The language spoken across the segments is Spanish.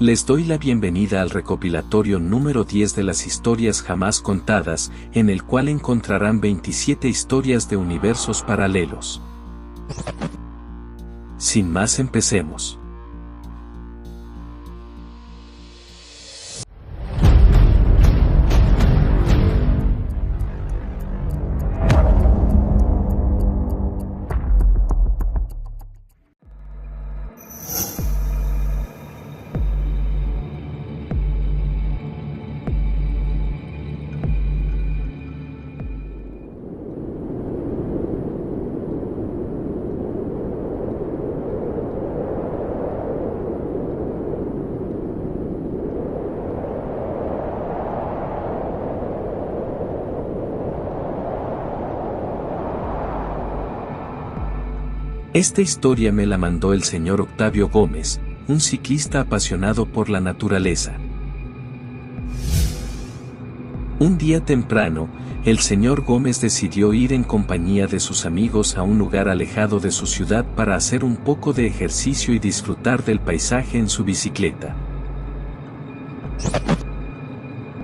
Les doy la bienvenida al recopilatorio número 10 de las historias jamás contadas, en el cual encontrarán 27 historias de universos paralelos. Sin más, empecemos. Esta historia me la mandó el señor Octavio Gómez, un ciclista apasionado por la naturaleza. Un día temprano, el señor Gómez decidió ir en compañía de sus amigos a un lugar alejado de su ciudad para hacer un poco de ejercicio y disfrutar del paisaje en su bicicleta.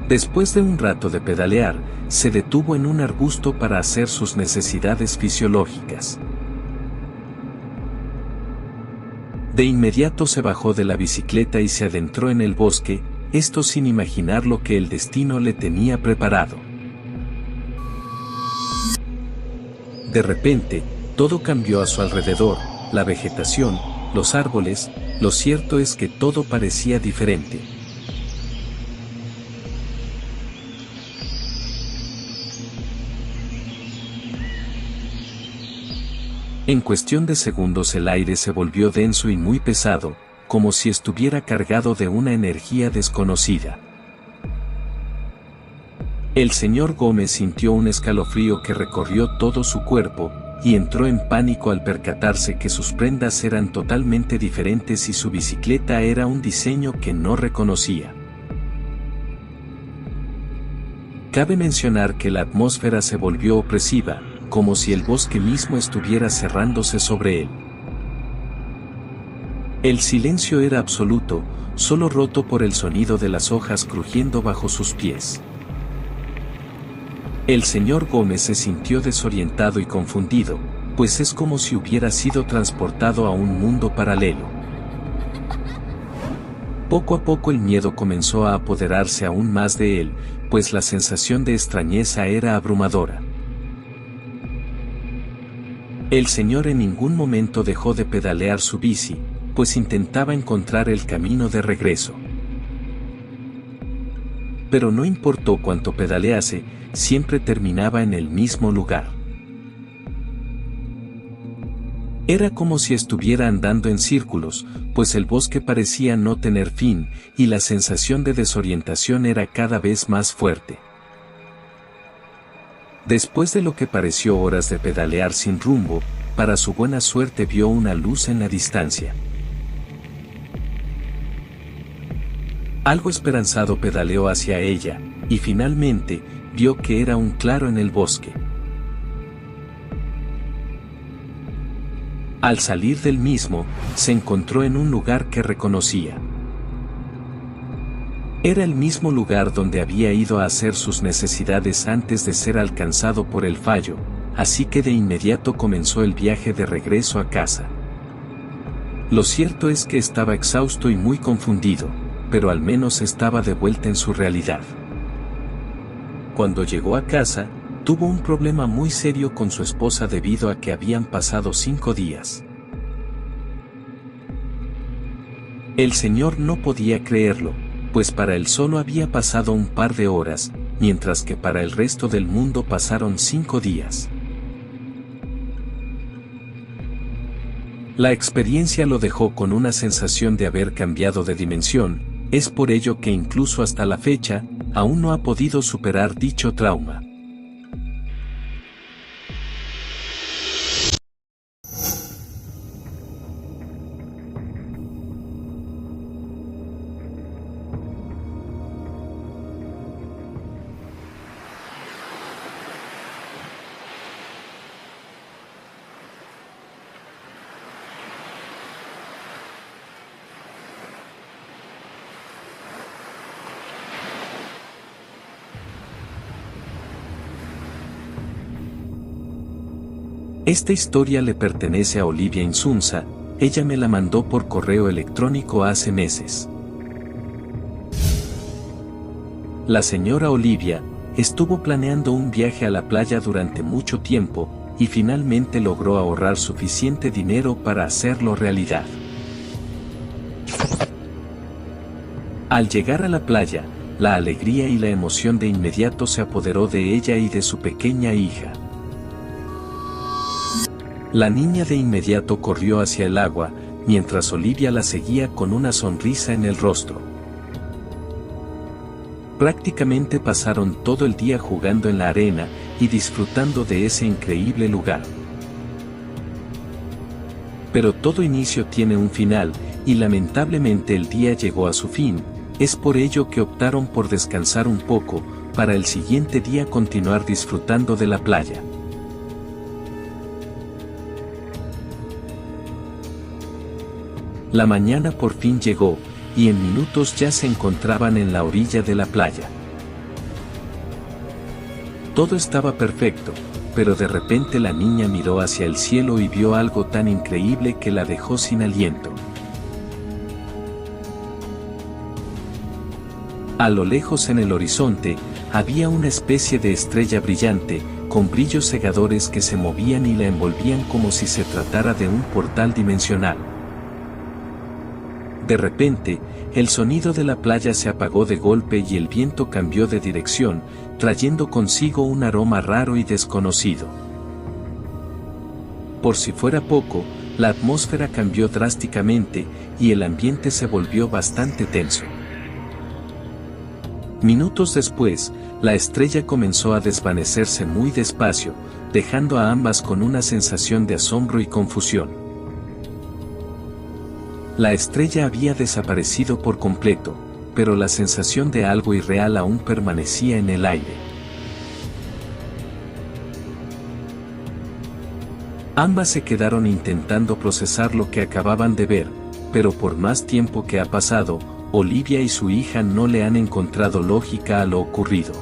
Después de un rato de pedalear, se detuvo en un arbusto para hacer sus necesidades fisiológicas. De inmediato se bajó de la bicicleta y se adentró en el bosque, esto sin imaginar lo que el destino le tenía preparado. De repente, todo cambió a su alrededor, la vegetación, los árboles, lo cierto es que todo parecía diferente. En cuestión de segundos el aire se volvió denso y muy pesado, como si estuviera cargado de una energía desconocida. El señor Gómez sintió un escalofrío que recorrió todo su cuerpo, y entró en pánico al percatarse que sus prendas eran totalmente diferentes y su bicicleta era un diseño que no reconocía. Cabe mencionar que la atmósfera se volvió opresiva, como si el bosque mismo estuviera cerrándose sobre él. El silencio era absoluto, solo roto por el sonido de las hojas crujiendo bajo sus pies. El señor Gómez se sintió desorientado y confundido, pues es como si hubiera sido transportado a un mundo paralelo. Poco a poco el miedo comenzó a apoderarse aún más de él, pues la sensación de extrañeza era abrumadora. El señor en ningún momento dejó de pedalear su bici, pues intentaba encontrar el camino de regreso. Pero no importó cuánto pedalease, siempre terminaba en el mismo lugar. Era como si estuviera andando en círculos, pues el bosque parecía no tener fin, y la sensación de desorientación era cada vez más fuerte. Después de lo que pareció horas de pedalear sin rumbo, para su buena suerte vio una luz en la distancia. Algo esperanzado pedaleó hacia ella, y finalmente, vio que era un claro en el bosque. Al salir del mismo, se encontró en un lugar que reconocía. Era el mismo lugar donde había ido a hacer sus necesidades antes de ser alcanzado por el fallo, así que de inmediato comenzó el viaje de regreso a casa. Lo cierto es que estaba exhausto y muy confundido, pero al menos estaba de vuelta en su realidad. Cuando llegó a casa, tuvo un problema muy serio con su esposa debido a que habían pasado 5 días. El señor no podía creerlo, pues para él solo había pasado un par de horas, mientras que para el resto del mundo pasaron 5 días. La experiencia lo dejó con una sensación de haber cambiado de dimensión, es por ello que incluso hasta la fecha, aún no ha podido superar dicho trauma. Esta historia le pertenece a Olivia Insunza, ella me la mandó por correo electrónico hace meses. La señora Olivia estuvo planeando un viaje a la playa durante mucho tiempo, y finalmente logró ahorrar suficiente dinero para hacerlo realidad. Al llegar a la playa, la alegría y la emoción de inmediato se apoderó de ella y de su pequeña hija. La niña de inmediato corrió hacia el agua, mientras Olivia la seguía con una sonrisa en el rostro. Prácticamente pasaron todo el día jugando en la arena y disfrutando de ese increíble lugar. Pero todo inicio tiene un final, y lamentablemente el día llegó a su fin. Es por ello que optaron por descansar un poco, para el siguiente día continuar disfrutando de la playa. La mañana por fin llegó, y en minutos ya se encontraban en la orilla de la playa. Todo estaba perfecto, pero de repente la niña miró hacia el cielo y vio algo tan increíble que la dejó sin aliento. A lo lejos en el horizonte, había una especie de estrella brillante, con brillos cegadores que se movían y la envolvían como si se tratara de un portal dimensional. De repente, el sonido de la playa se apagó de golpe y el viento cambió de dirección, trayendo consigo un aroma raro y desconocido. Por si fuera poco, la atmósfera cambió drásticamente, y el ambiente se volvió bastante tenso. Minutos después, la estrella comenzó a desvanecerse muy despacio, dejando a ambas con una sensación de asombro y confusión. La estrella había desaparecido por completo, pero la sensación de algo irreal aún permanecía en el aire. Ambas se quedaron intentando procesar lo que acababan de ver, pero por más tiempo que ha pasado, Olivia y su hija no le han encontrado lógica a lo ocurrido.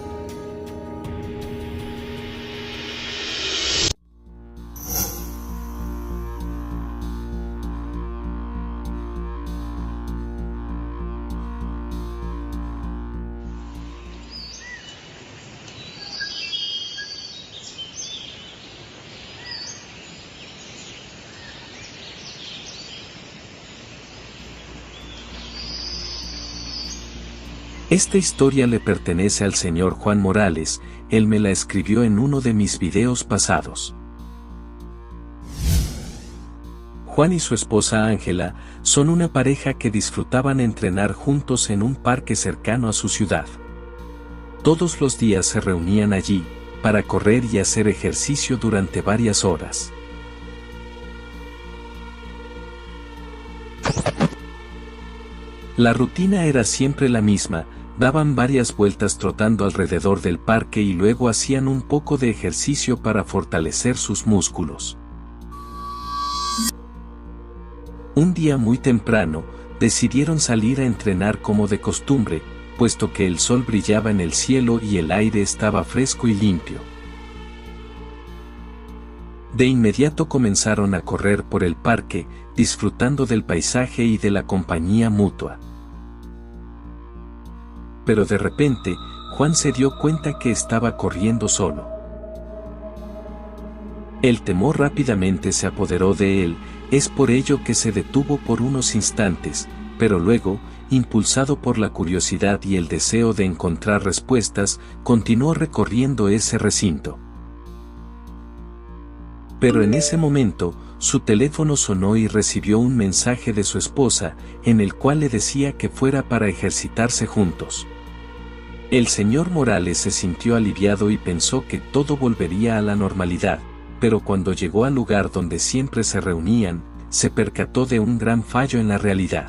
Esta historia le pertenece al señor Juan Morales, él me la escribió en uno de mis videos pasados. Juan y su esposa Ángela son una pareja que disfrutaban entrenar juntos en un parque cercano a su ciudad. Todos los días se reunían allí, para correr y hacer ejercicio durante varias horas. La rutina era siempre la misma, daban varias vueltas trotando alrededor del parque y luego hacían un poco de ejercicio para fortalecer sus músculos. Un día muy temprano, decidieron salir a entrenar como de costumbre, puesto que el sol brillaba en el cielo y el aire estaba fresco y limpio. De inmediato comenzaron a correr por el parque, disfrutando del paisaje y de la compañía mutua. Pero de repente, Juan se dio cuenta que estaba corriendo solo. El temor rápidamente se apoderó de él, es por ello que se detuvo por unos instantes, pero luego, impulsado por la curiosidad y el deseo de encontrar respuestas, continuó recorriendo ese recinto. Pero en ese momento, su teléfono sonó y recibió un mensaje de su esposa, en el cual le decía que fuera para ejercitarse juntos. El señor Morales se sintió aliviado y pensó que todo volvería a la normalidad, pero cuando llegó al lugar donde siempre se reunían, se percató de un gran fallo en la realidad.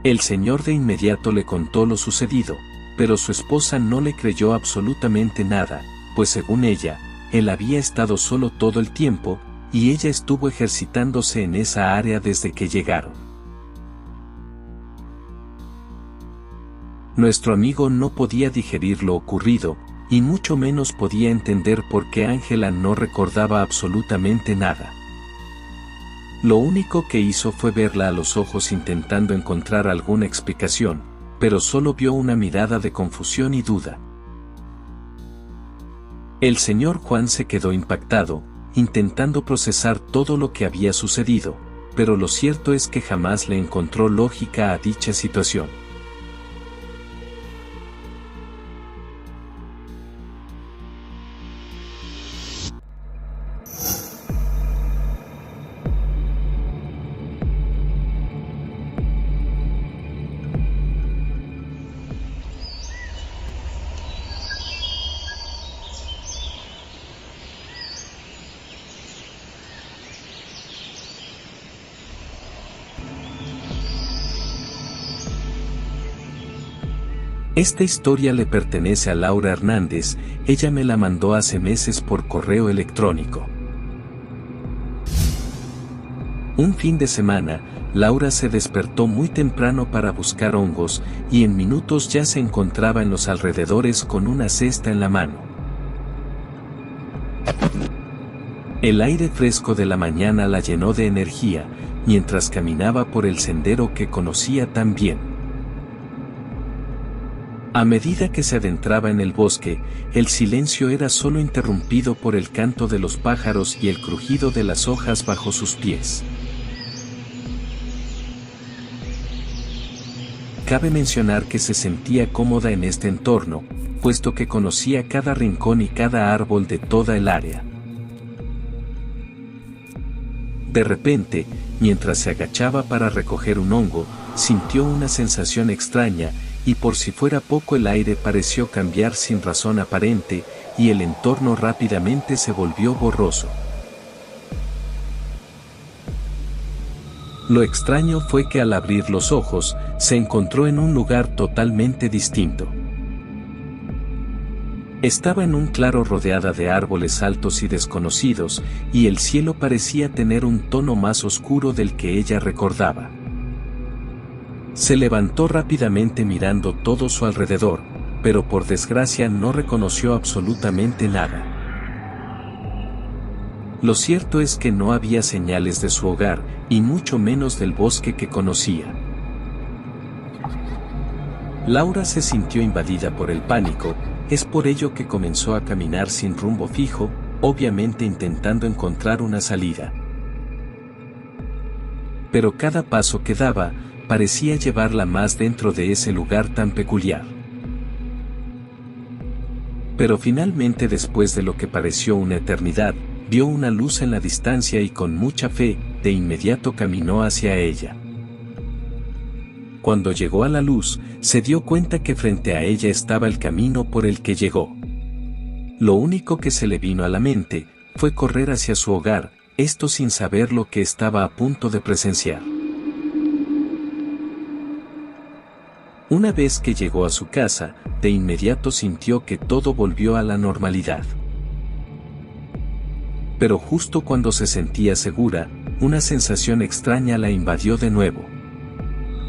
El señor de inmediato le contó lo sucedido, pero su esposa no le creyó absolutamente nada, pues según ella, él había estado solo todo el tiempo, y ella estuvo ejercitándose en esa área desde que llegaron. Nuestro amigo no podía digerir lo ocurrido, y mucho menos podía entender por qué Ángela no recordaba absolutamente nada. Lo único que hizo fue verla a los ojos intentando encontrar alguna explicación, pero solo vio una mirada de confusión y duda. El señor Juan se quedó impactado, intentando procesar todo lo que había sucedido, pero lo cierto es que jamás le encontró lógica a dicha situación. Esta historia le pertenece a Laura Hernández, ella me la mandó hace meses por correo electrónico. Un fin de semana, Laura se despertó muy temprano para buscar hongos, y en minutos ya se encontraba en los alrededores con una cesta en la mano. El aire fresco de la mañana la llenó de energía, mientras caminaba por el sendero que conocía tan bien. A medida que se adentraba en el bosque, el silencio era solo interrumpido por el canto de los pájaros y el crujido de las hojas bajo sus pies. Cabe mencionar que se sentía cómoda en este entorno, puesto que conocía cada rincón y cada árbol de toda el área. De repente, mientras se agachaba para recoger un hongo, sintió una sensación extraña, y por si fuera poco el aire pareció cambiar sin razón aparente, y el entorno rápidamente se volvió borroso. Lo extraño fue que al abrir los ojos, se encontró en un lugar totalmente distinto. Estaba en un claro rodeada de árboles altos y desconocidos, y el cielo parecía tener un tono más oscuro del que ella recordaba. Se levantó rápidamente mirando todo su alrededor, pero por desgracia no reconoció absolutamente nada. Lo cierto es que no había señales de su hogar, y mucho menos del bosque que conocía. Laura se sintió invadida por el pánico, es por ello que comenzó a caminar sin rumbo fijo, obviamente intentando encontrar una salida. Pero cada paso que daba, parecía llevarla más dentro de ese lugar tan peculiar. Pero finalmente, después de lo que pareció una eternidad, vio una luz en la distancia y con mucha fe, de inmediato caminó hacia ella. Cuando llegó a la luz, se dio cuenta que frente a ella estaba el camino por el que llegó. Lo único que se le vino a la mente, fue correr hacia su hogar, esto sin saber lo que estaba a punto de presenciar. Una vez que llegó a su casa, de inmediato sintió que todo volvió a la normalidad. Pero justo cuando se sentía segura, una sensación extraña la invadió de nuevo.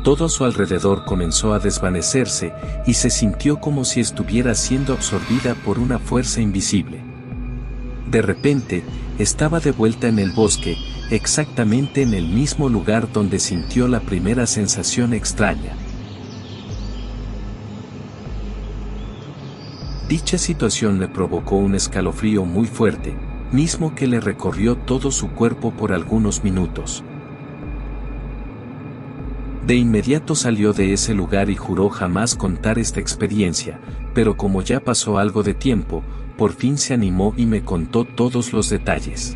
Todo a su alrededor comenzó a desvanecerse, y se sintió como si estuviera siendo absorbida por una fuerza invisible. De repente, estaba de vuelta en el bosque, exactamente en el mismo lugar donde sintió la primera sensación extraña. Dicha situación le provocó un escalofrío muy fuerte, mismo que le recorrió todo su cuerpo por algunos minutos. De inmediato salió de ese lugar y juró jamás contar esta experiencia, pero como ya pasó algo de tiempo, por fin se animó y me contó todos los detalles.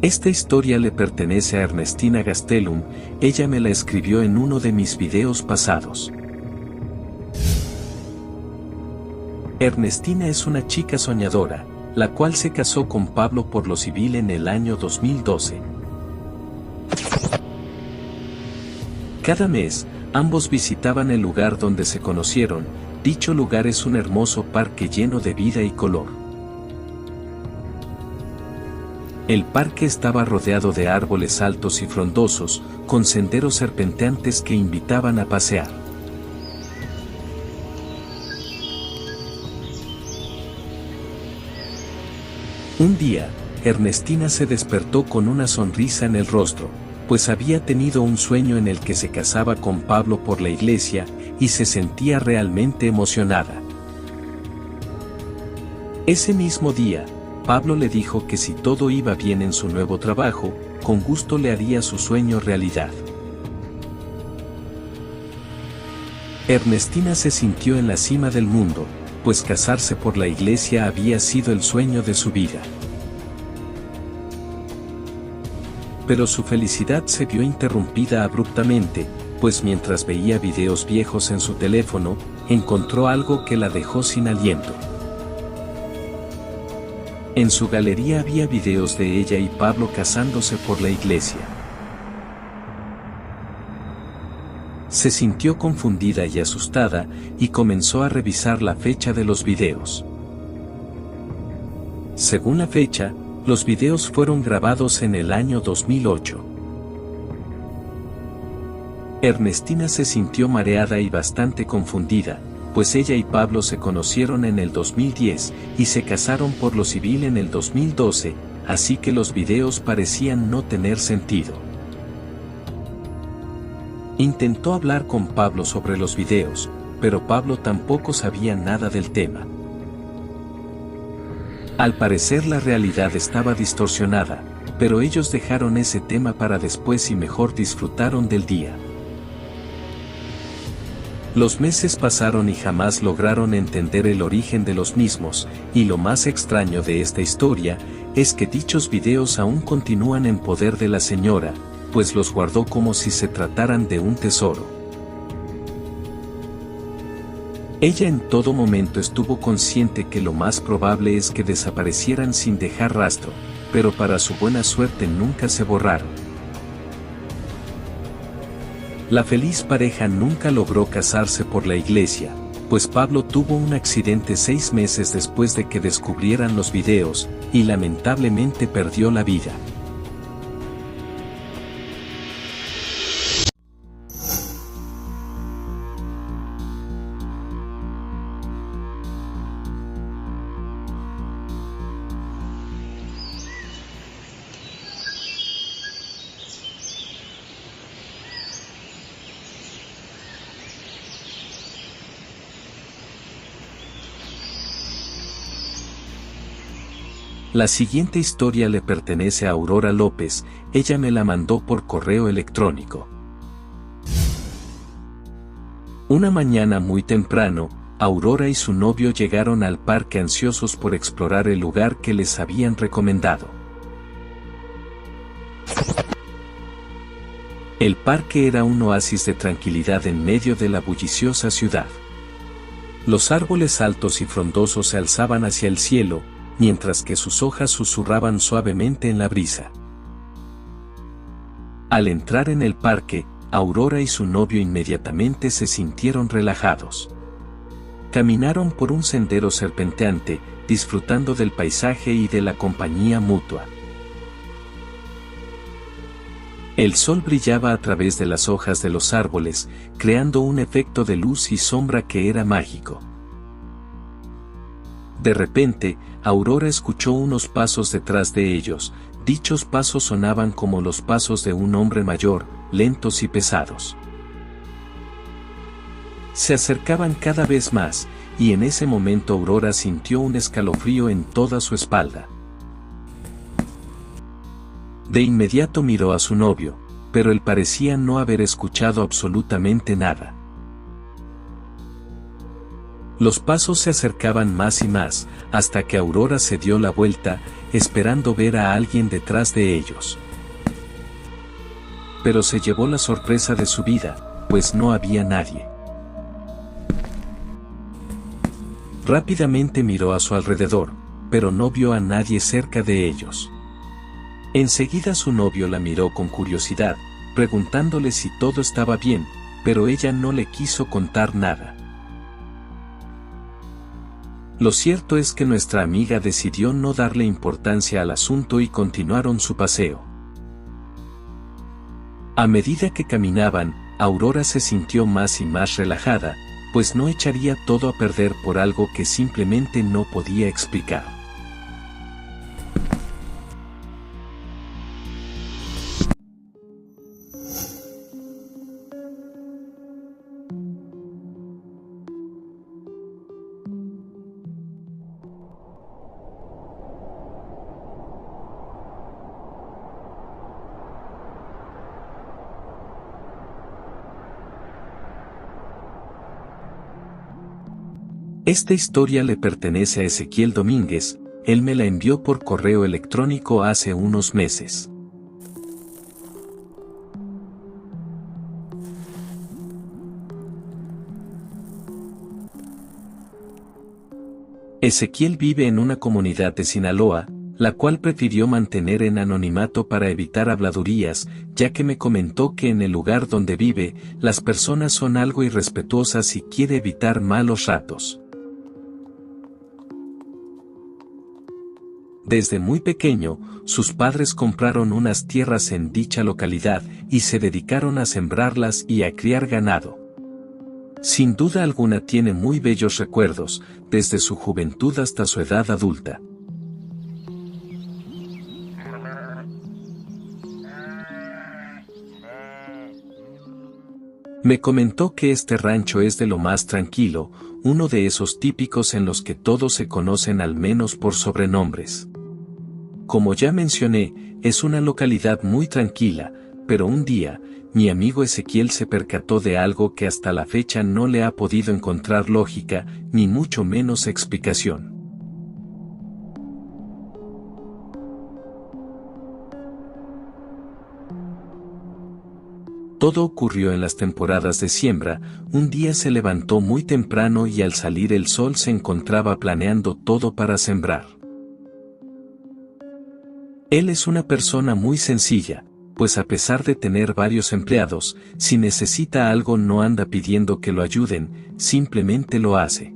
Esta historia le pertenece a Ernestina Gastelum, ella me la escribió en uno de mis videos pasados. Ernestina es una chica soñadora, la cual se casó con Pablo por lo civil en el año 2012. Cada mes, ambos visitaban el lugar donde se conocieron. Dicho lugar es un hermoso parque lleno de vida y color. El parque estaba rodeado de árboles altos y frondosos, con senderos serpenteantes que invitaban a pasear. Un día, Ernestina se despertó con una sonrisa en el rostro, pues había tenido un sueño en el que se casaba con Pablo por la iglesia, y se sentía realmente emocionada. Ese mismo día, Pablo le dijo que si todo iba bien en su nuevo trabajo, con gusto le haría su sueño realidad. Ernestina se sintió en la cima del mundo, pues casarse por la iglesia había sido el sueño de su vida. Pero su felicidad se vio interrumpida abruptamente, pues mientras veía videos viejos en su teléfono, encontró algo que la dejó sin aliento. En su galería había videos de ella y Pablo casándose por la iglesia. Se sintió confundida y asustada, y comenzó a revisar la fecha de los videos. Según la fecha, los videos fueron grabados en el año 2008. Ernestina se sintió mareada y bastante confundida, pues ella y Pablo se conocieron en el 2010 y se casaron por lo civil en el 2012, así que los videos parecían no tener sentido. Intentó hablar con Pablo sobre los videos, pero Pablo tampoco sabía nada del tema. Al parecer la realidad estaba distorsionada, pero ellos dejaron ese tema para después y mejor disfrutaron del día. Los meses pasaron y jamás lograron entender el origen de los mismos, y lo más extraño de esta historia, es que dichos videos aún continúan en poder de la señora, pues los guardó como si se trataran de un tesoro. Ella en todo momento estuvo consciente que lo más probable es que desaparecieran sin dejar rastro, pero para su buena suerte nunca se borraron. La feliz pareja nunca logró casarse por la iglesia, pues Pablo tuvo un accidente 6 meses después de que descubrieran los videos, y lamentablemente perdió la vida. La siguiente historia le pertenece a Aurora López, ella me la mandó por correo electrónico. Una mañana muy temprano, Aurora y su novio llegaron al parque ansiosos por explorar el lugar que les habían recomendado. El parque era un oasis de tranquilidad en medio de la bulliciosa ciudad. Los árboles altos y frondosos se alzaban hacia el cielo, mientras que sus hojas susurraban suavemente en la brisa. Al entrar en el parque, Aurora y su novio inmediatamente se sintieron relajados. Caminaron por un sendero serpenteante, disfrutando del paisaje y de la compañía mutua. El sol brillaba a través de las hojas de los árboles, creando un efecto de luz y sombra que era mágico. De repente, Aurora escuchó unos pasos detrás de ellos. Dichos pasos sonaban como los pasos de un hombre mayor, lentos y pesados. Se acercaban cada vez más, y en ese momento Aurora sintió un escalofrío en toda su espalda. De inmediato miró a su novio, pero él parecía no haber escuchado absolutamente nada. Los pasos se acercaban más y más, hasta que Aurora se dio la vuelta, esperando ver a alguien detrás de ellos. Pero se llevó la sorpresa de su vida, pues no había nadie. Rápidamente miró a su alrededor, pero no vio a nadie cerca de ellos. Enseguida su novio la miró con curiosidad, preguntándole si todo estaba bien, pero ella no le quiso contar nada. Lo cierto es que nuestra amiga decidió no darle importancia al asunto y continuaron su paseo. A medida que caminaban, Aurora se sintió más y más relajada, pues no echaría todo a perder por algo que simplemente no podía explicar. Esta historia le pertenece a Ezequiel Domínguez, él me la envió por correo electrónico hace unos meses. Ezequiel vive en una comunidad de Sinaloa, la cual prefirió mantener en anonimato para evitar habladurías, ya que me comentó que en el lugar donde vive, las personas son algo irrespetuosas y quiere evitar malos ratos. Desde muy pequeño, sus padres compraron unas tierras en dicha localidad y se dedicaron a sembrarlas y a criar ganado. Sin duda alguna tiene muy bellos recuerdos, desde su juventud hasta su edad adulta. Me comentó que este rancho es de lo más tranquilo, uno de esos típicos en los que todos se conocen al menos por sobrenombres. Como ya mencioné, es una localidad muy tranquila, pero un día, mi amigo Ezequiel se percató de algo que hasta la fecha no le ha podido encontrar lógica, ni mucho menos explicación. Todo ocurrió en las temporadas de siembra, un día se levantó muy temprano y al salir el sol se encontraba planeando todo para sembrar. Él es una persona muy sencilla, pues a pesar de tener varios empleados, si necesita algo no anda pidiendo que lo ayuden, simplemente lo hace.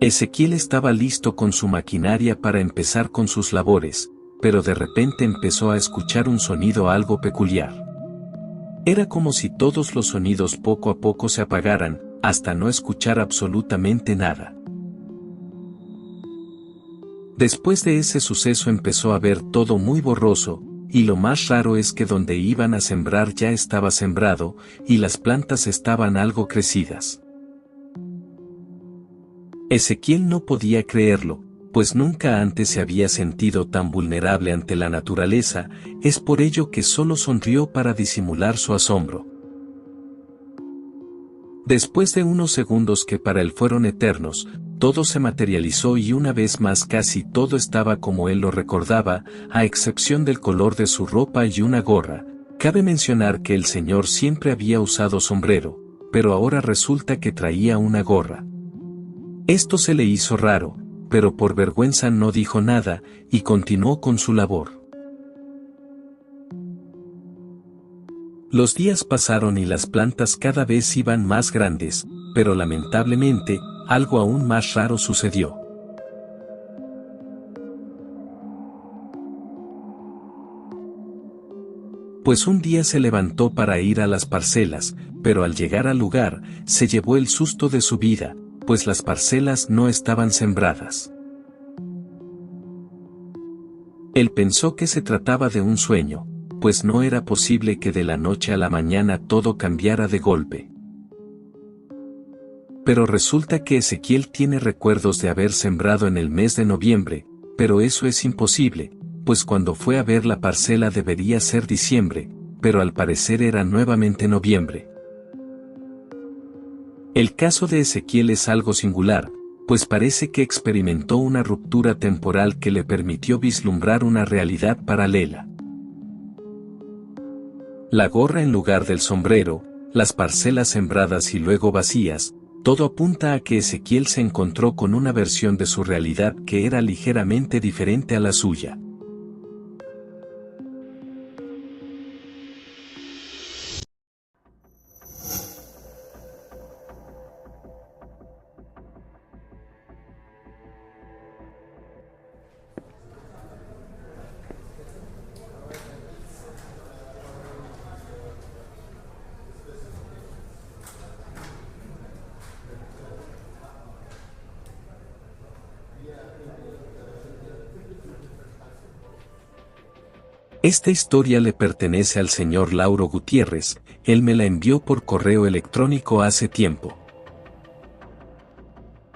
Ezequiel estaba listo con su maquinaria para empezar con sus labores, pero de repente empezó a escuchar un sonido algo peculiar. Era como si todos los sonidos poco a poco se apagaran, hasta no escuchar absolutamente nada. Después de ese suceso empezó a ver todo muy borroso, y lo más raro es que donde iban a sembrar ya estaba sembrado, y las plantas estaban algo crecidas. Ezequiel no podía creerlo, pues nunca antes se había sentido tan vulnerable ante la naturaleza, es por ello que solo sonrió para disimular su asombro. Después de unos segundos que para él fueron eternos, todo se materializó y una vez más casi todo estaba como él lo recordaba, a excepción del color de su ropa y una gorra. Cabe mencionar que el señor siempre había usado sombrero, pero ahora resulta que traía una gorra. Esto se le hizo raro, pero por vergüenza no dijo nada, y continuó con su labor. Los días pasaron y las plantas cada vez iban más grandes, pero lamentablemente, algo aún más raro sucedió. Pues un día se levantó para ir a las parcelas, pero al llegar al lugar, se llevó el susto de su vida, pues las parcelas no estaban sembradas. Él pensó que se trataba de un sueño, pues no era posible que de la noche a la mañana todo cambiara de golpe. Pero resulta que Ezequiel tiene recuerdos de haber sembrado en el mes de noviembre, pero eso es imposible, pues cuando fue a ver la parcela debería ser diciembre, pero al parecer era nuevamente noviembre. El caso de Ezequiel es algo singular, pues parece que experimentó una ruptura temporal que le permitió vislumbrar una realidad paralela. La gorra en lugar del sombrero, las parcelas sembradas y luego vacías, todo apunta a que Ezequiel se encontró con una versión de su realidad que era ligeramente diferente a la suya. Esta historia le pertenece al señor Lauro Gutiérrez, él me la envió por correo electrónico hace tiempo.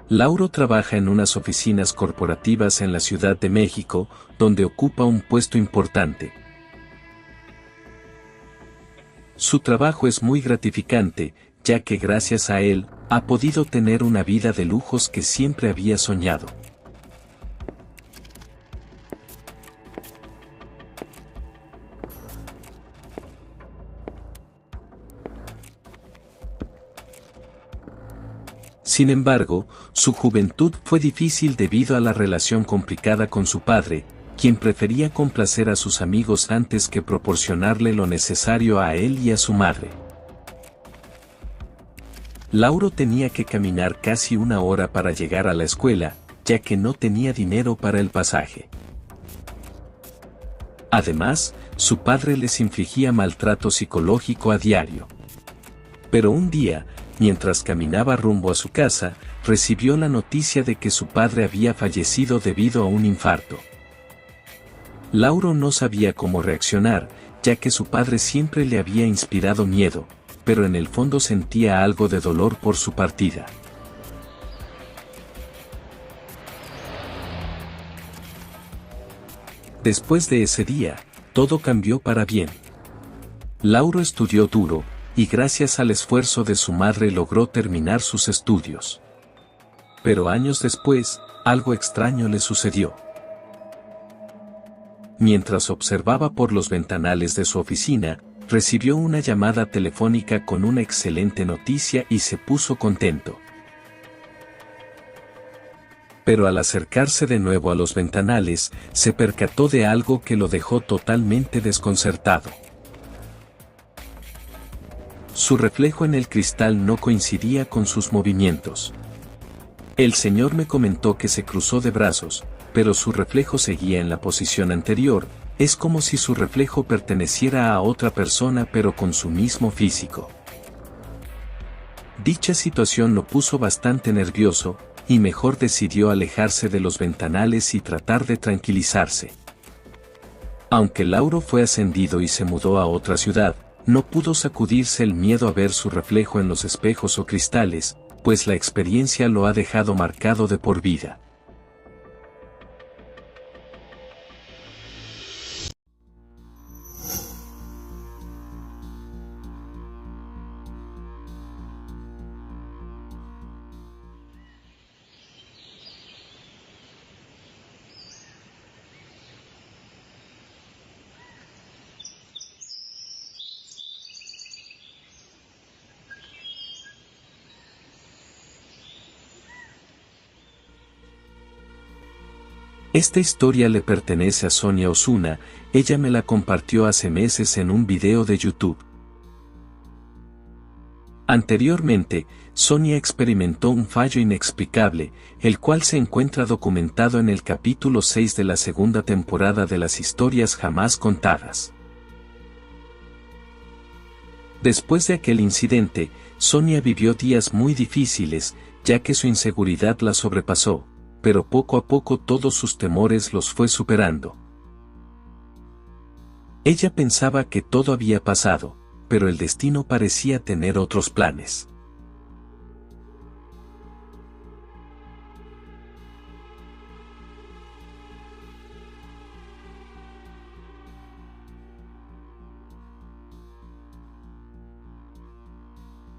Lauro trabaja en unas oficinas corporativas en la Ciudad de México, donde ocupa un puesto importante. Su trabajo es muy gratificante, ya que gracias a él, ha podido tener una vida de lujos que siempre había soñado. Sin embargo, su juventud fue difícil debido a la relación complicada con su padre, quien prefería complacer a sus amigos antes que proporcionarle lo necesario a él y a su madre. Lauro tenía que caminar casi 1 hora para llegar a la escuela, ya que no tenía dinero para el pasaje. Además, su padre les infligía maltrato psicológico a diario. Pero un día, mientras caminaba rumbo a su casa, recibió la noticia de que su padre había fallecido debido a un infarto. Lauro no sabía cómo reaccionar, ya que su padre siempre le había inspirado miedo, pero en el fondo sentía algo de dolor por su partida. Después de ese día, todo cambió para bien. Lauro estudió duro, y gracias al esfuerzo de su madre logró terminar sus estudios. Pero años después, algo extraño le sucedió. Mientras observaba por los ventanales de su oficina, recibió una llamada telefónica con una excelente noticia y se puso contento. Pero al acercarse de nuevo a los ventanales, se percató de algo que lo dejó totalmente desconcertado. Su reflejo en el cristal no coincidía con sus movimientos. El señor me comentó que se cruzó de brazos, pero su reflejo seguía en la posición anterior, es como si su reflejo perteneciera a otra persona pero con su mismo físico. Dicha situación lo puso bastante nervioso, y mejor decidió alejarse de los ventanales y tratar de tranquilizarse. Aunque Lauro fue ascendido y se mudó a otra ciudad, no pudo sacudirse el miedo a ver su reflejo en los espejos o cristales, pues la experiencia lo ha dejado marcado de por vida. Esta historia le pertenece a Sonia Osuna, ella me la compartió hace meses en un video de YouTube. Anteriormente, Sonia experimentó un fallo inexplicable, el cual se encuentra documentado en el capítulo 6 de la segunda temporada de las historias jamás contadas. Después de aquel incidente, Sonia vivió días muy difíciles, ya que su inseguridad la sobrepasó, pero poco a poco todos sus temores los fue superando. Ella pensaba que todo había pasado, pero el destino parecía tener otros planes.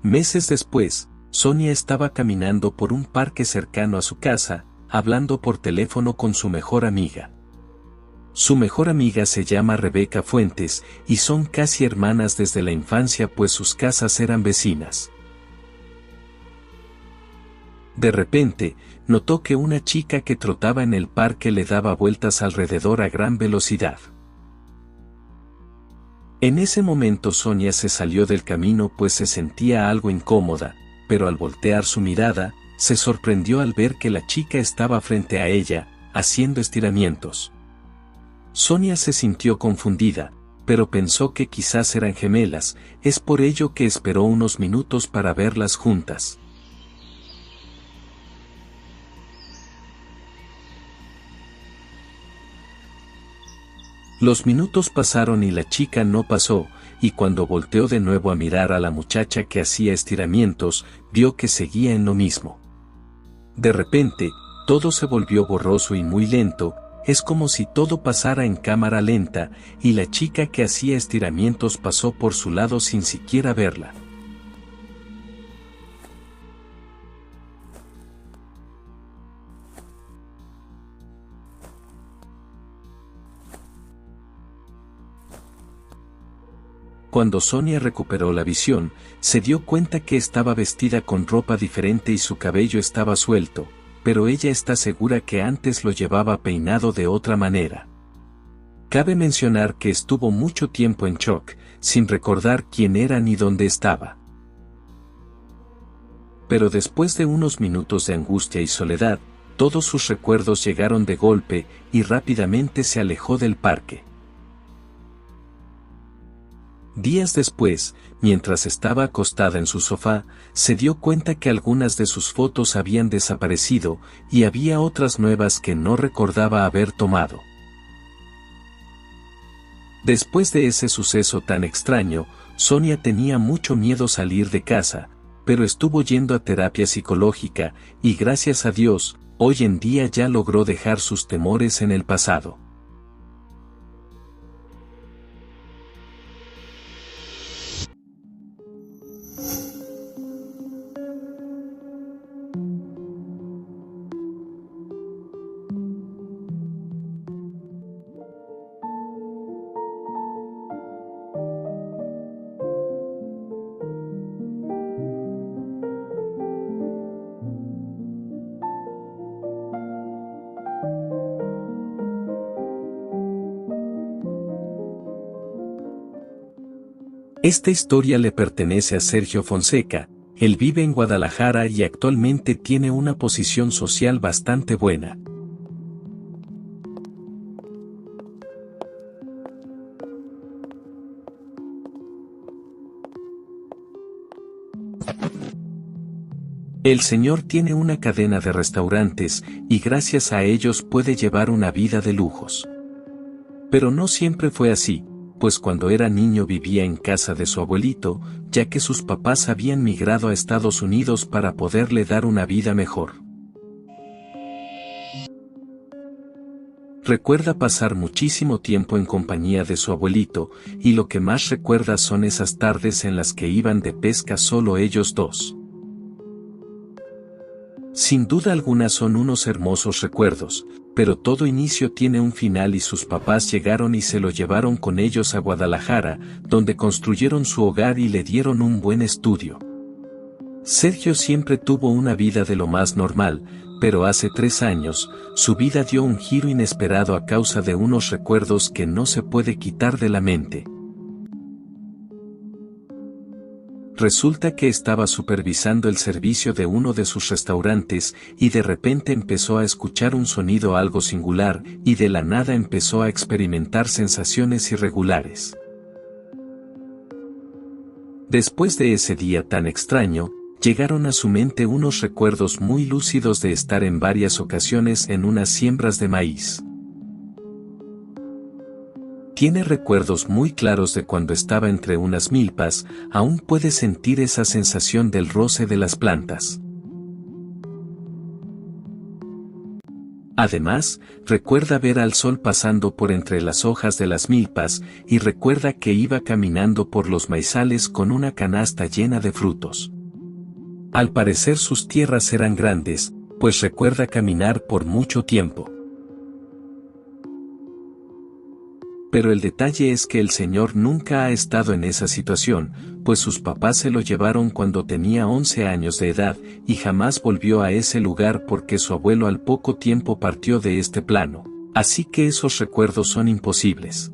Meses después, Sonia estaba caminando por un parque cercano a su casa, hablando por teléfono con su mejor amiga. Su mejor amiga se llama Rebeca Fuentes, y son casi hermanas desde la infancia pues sus casas eran vecinas. De repente, notó que una chica que trotaba en el parque le daba vueltas alrededor a gran velocidad. En ese momento Sonia se salió del camino pues se sentía algo incómoda, pero al voltear su mirada, se sorprendió al ver que la chica estaba frente a ella, haciendo estiramientos. Sonia se sintió confundida, pero pensó que quizás eran gemelas, es por ello que esperó unos minutos para verlas juntas. Los minutos pasaron y la chica no pasó, y cuando volteó de nuevo a mirar a la muchacha que hacía estiramientos, vio que seguía en lo mismo. De repente, todo se volvió borroso y muy lento, es como si todo pasara en cámara lenta, y la chica que hacía estiramientos pasó por su lado sin siquiera verla. Cuando Sonia recuperó la visión, se dio cuenta que estaba vestida con ropa diferente y su cabello estaba suelto, pero ella está segura que antes lo llevaba peinado de otra manera. Cabe mencionar que estuvo mucho tiempo en shock, sin recordar quién era ni dónde estaba. Pero después de unos minutos de angustia y soledad, todos sus recuerdos llegaron de golpe y rápidamente se alejó del parque. Días después, mientras estaba acostada en su sofá, se dio cuenta que algunas de sus fotos habían desaparecido y había otras nuevas que no recordaba haber tomado. Después de ese suceso tan extraño, Sonia tenía mucho miedo salir de casa, pero estuvo yendo a terapia psicológica y gracias a Dios, hoy en día ya logró dejar sus temores en el pasado. Esta historia le pertenece a Sergio Fonseca, él vive en Guadalajara y actualmente tiene una posición social bastante buena. El señor tiene una cadena de restaurantes y gracias a ellos puede llevar una vida de lujos. Pero no siempre fue así, pues cuando era niño vivía en casa de su abuelito, ya que sus papás habían migrado a Estados Unidos para poderle dar una vida mejor. Recuerda pasar muchísimo tiempo en compañía de su abuelito, y lo que más recuerda son esas tardes en las que iban de pesca solo ellos dos. Sin duda alguna son unos hermosos recuerdos, pero todo inicio tiene un final y sus papás llegaron y se lo llevaron con ellos a Guadalajara, donde construyeron su hogar y le dieron un buen estudio. Sergio siempre tuvo una vida de lo más normal, pero hace 3 años, su vida dio un giro inesperado a causa de unos recuerdos que no se puede quitar de la mente. Resulta que estaba supervisando el servicio de uno de sus restaurantes y de repente empezó a escuchar un sonido algo singular y de la nada empezó a experimentar sensaciones irregulares. Después de ese día tan extraño, llegaron a su mente unos recuerdos muy lúcidos de estar en varias ocasiones en unas siembras de maíz. Tiene recuerdos muy claros de cuando estaba entre unas milpas, aún puede sentir esa sensación del roce de las plantas. Además, recuerda ver al sol pasando por entre las hojas de las milpas, y recuerda que iba caminando por los maizales con una canasta llena de frutos. Al parecer sus tierras eran grandes, pues recuerda caminar por mucho tiempo. Pero el detalle es que el señor nunca ha estado en esa situación, pues sus papás se lo llevaron cuando tenía 11 años de edad, y jamás volvió a ese lugar porque su abuelo al poco tiempo partió de este plano. Así que esos recuerdos son imposibles.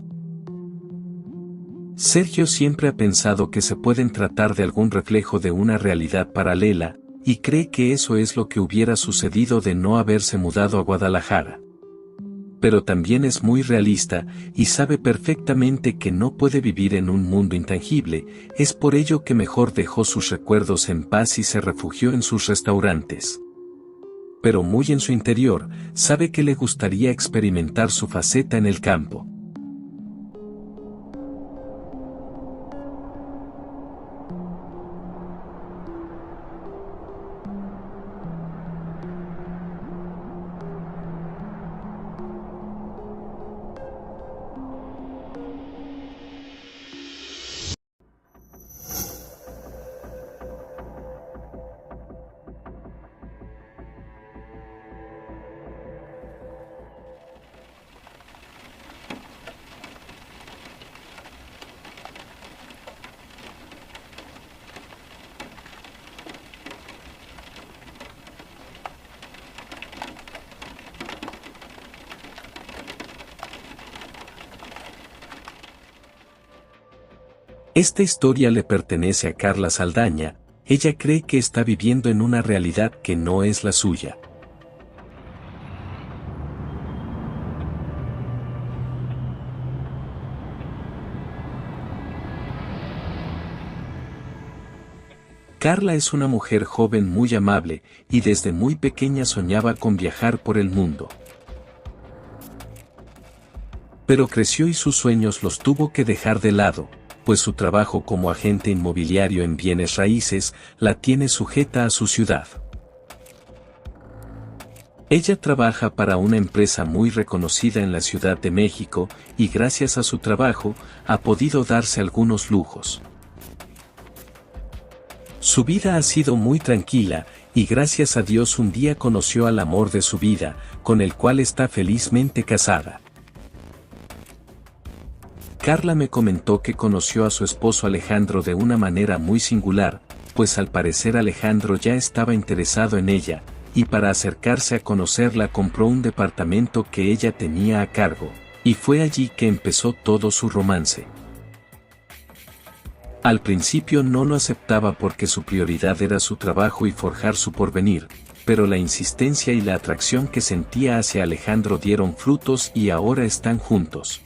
Sergio siempre ha pensado que se pueden tratar de algún reflejo de una realidad paralela, y cree que eso es lo que hubiera sucedido de no haberse mudado a Guadalajara. Pero también es muy realista, y sabe perfectamente que no puede vivir en un mundo intangible, es por ello que mejor dejó sus recuerdos en paz y se refugió en sus restaurantes. Pero muy en su interior, sabe que le gustaría experimentar su faceta en el campo. Esta historia le pertenece a Carla Saldaña, ella cree que está viviendo en una realidad que no es la suya. Carla es una mujer joven muy amable, y desde muy pequeña soñaba con viajar por el mundo. Pero creció y sus sueños los tuvo que dejar de lado, pues su trabajo como agente inmobiliario en bienes raíces la tiene sujeta a su ciudad. Ella trabaja para una empresa muy reconocida en la Ciudad de México, y gracias a su trabajo, ha podido darse algunos lujos. Su vida ha sido muy tranquila, y gracias a Dios un día conoció al amor de su vida, con el cual está felizmente casada. Carla me comentó que conoció a su esposo Alejandro de una manera muy singular, pues al parecer Alejandro ya estaba interesado en ella, y para acercarse a conocerla compró un departamento que ella tenía a cargo, y fue allí que empezó todo su romance. Al principio no lo aceptaba porque su prioridad era su trabajo y forjar su porvenir, pero la insistencia y la atracción que sentía hacia Alejandro dieron frutos y ahora están juntos.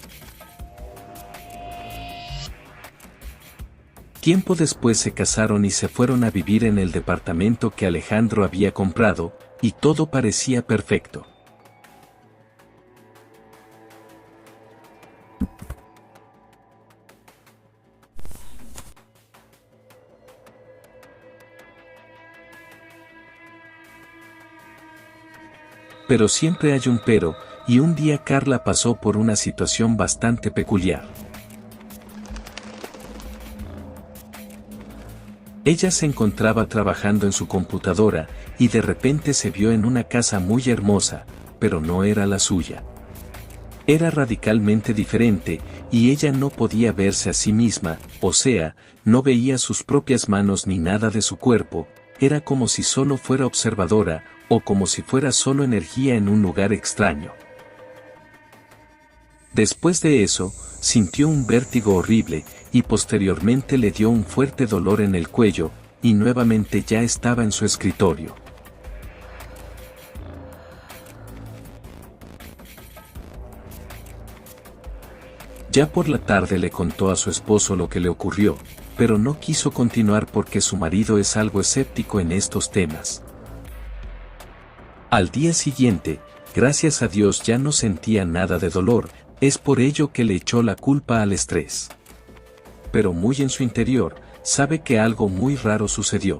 Tiempo después se casaron y se fueron a vivir en el departamento que Alejandro había comprado, y todo parecía perfecto. Pero siempre hay un pero, y un día Carla pasó por una situación bastante peculiar. Ella se encontraba trabajando en su computadora, y de repente se vio en una casa muy hermosa, pero no era la suya. Era radicalmente diferente, y ella no podía verse a sí misma, o sea, no veía sus propias manos ni nada de su cuerpo, era como si solo fuera observadora, o como si fuera solo energía en un lugar extraño. Después de eso, sintió un vértigo horrible, y posteriormente le dio un fuerte dolor en el cuello, y nuevamente ya estaba en su escritorio. Ya por la tarde le contó a su esposo lo que le ocurrió, pero no quiso continuar porque su marido es algo escéptico en estos temas. Al día siguiente, gracias a Dios ya no sentía nada de dolor, es por ello que le echó la culpa al estrés. Pero muy en su interior, sabe que algo muy raro sucedió.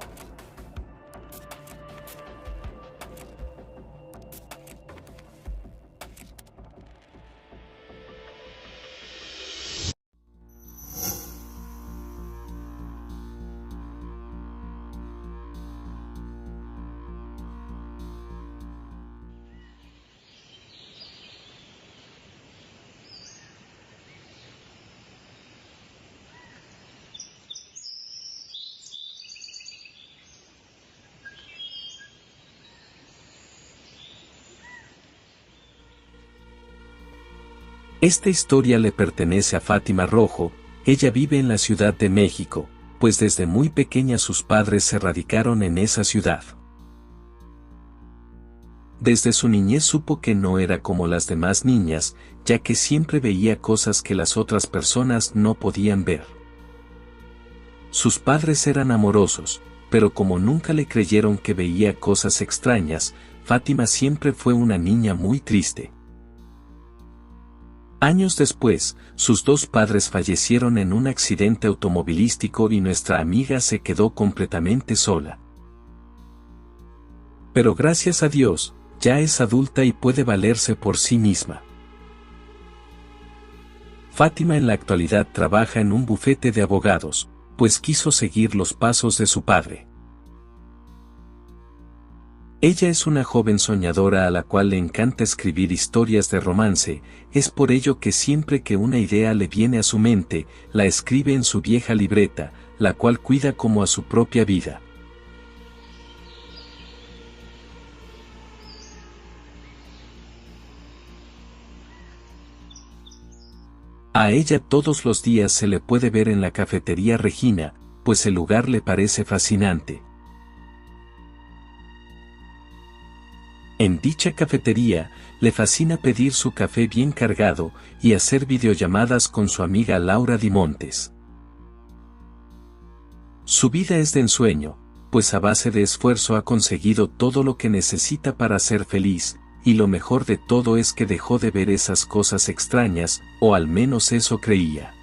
Esta historia le pertenece a Fátima Rojo. Ella vive en la Ciudad de México, pues desde muy pequeña sus padres se radicaron en esa ciudad. Desde su niñez supo que no era como las demás niñas, ya que siempre veía cosas que las otras personas no podían ver. Sus padres eran amorosos, pero como nunca le creyeron que veía cosas extrañas, Fátima siempre fue una niña muy triste. Años después, sus dos padres fallecieron en un accidente automovilístico y nuestra amiga se quedó completamente sola. Pero gracias a Dios, ya es adulta y puede valerse por sí misma. Fátima en la actualidad trabaja en un bufete de abogados, pues quiso seguir los pasos de su padre. Ella es una joven soñadora a la cual le encanta escribir historias de romance, es por ello que siempre que una idea le viene a su mente, la escribe en su vieja libreta, la cual cuida como a su propia vida. A ella todos los días se le puede ver en la cafetería Regina, pues el lugar le parece fascinante. En dicha cafetería, le fascina pedir su café bien cargado y hacer videollamadas con su amiga Laura Dimontes. Su vida es de ensueño, pues a base de esfuerzo ha conseguido todo lo que necesita para ser feliz, y lo mejor de todo es que dejó de ver esas cosas extrañas, o al menos eso creía.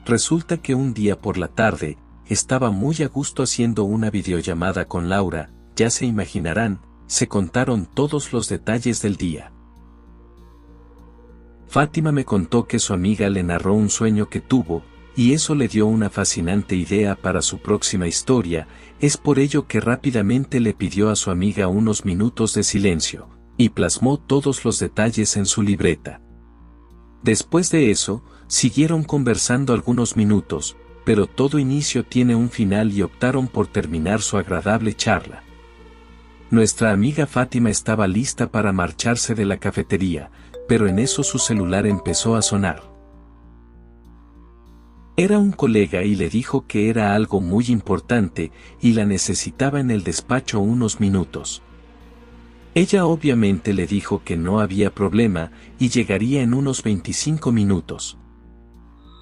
Resulta que un día por la tarde, estaba muy a gusto haciendo una videollamada con Laura, ya se imaginarán, se contaron todos los detalles del día. Fátima me contó que su amiga le narró un sueño que tuvo, y eso le dio una fascinante idea para su próxima historia, es por ello que rápidamente le pidió a su amiga unos minutos de silencio, y plasmó todos los detalles en su libreta. Después de eso, siguieron conversando algunos minutos, pero todo inicio tiene un final y optaron por terminar su agradable charla. Nuestra amiga Fátima estaba lista para marcharse de la cafetería, pero en eso su celular empezó a sonar. Era un colega y le dijo que era algo muy importante y la necesitaba en el despacho unos minutos. Ella obviamente le dijo que no había problema y llegaría en unos 25 minutos.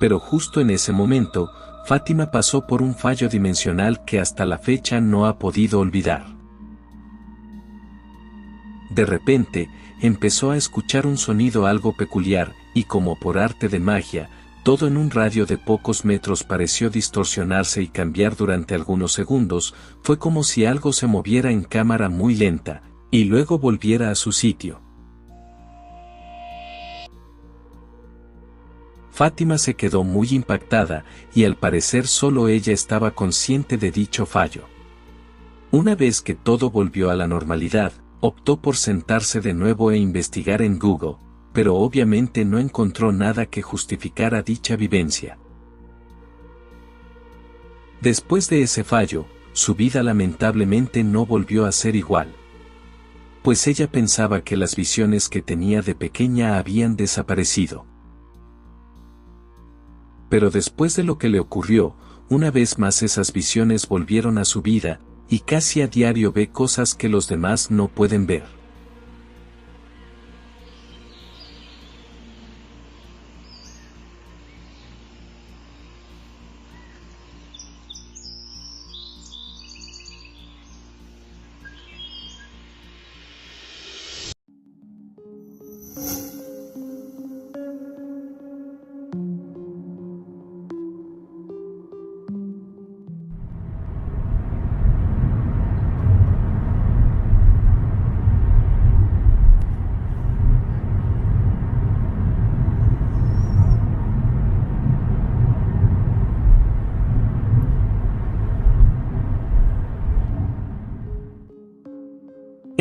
Pero justo en ese momento, Fátima pasó por un fallo dimensional que hasta la fecha no ha podido olvidar. De repente, empezó a escuchar un sonido algo peculiar, y como por arte de magia, todo en un radio de pocos metros pareció distorsionarse y cambiar durante algunos segundos, fue como si algo se moviera en cámara muy lenta, y luego volviera a su sitio. Fátima se quedó muy impactada, y al parecer solo ella estaba consciente de dicho fallo. Una vez que todo volvió a la normalidad, optó por sentarse de nuevo e investigar en Google, pero obviamente no encontró nada que justificara dicha vivencia. Después de ese fallo, su vida lamentablemente no volvió a ser igual. Pues ella pensaba que las visiones que tenía de pequeña habían desaparecido. Pero después de lo que le ocurrió, una vez más esas visiones volvieron a su vida, y casi a diario ve cosas que los demás no pueden ver.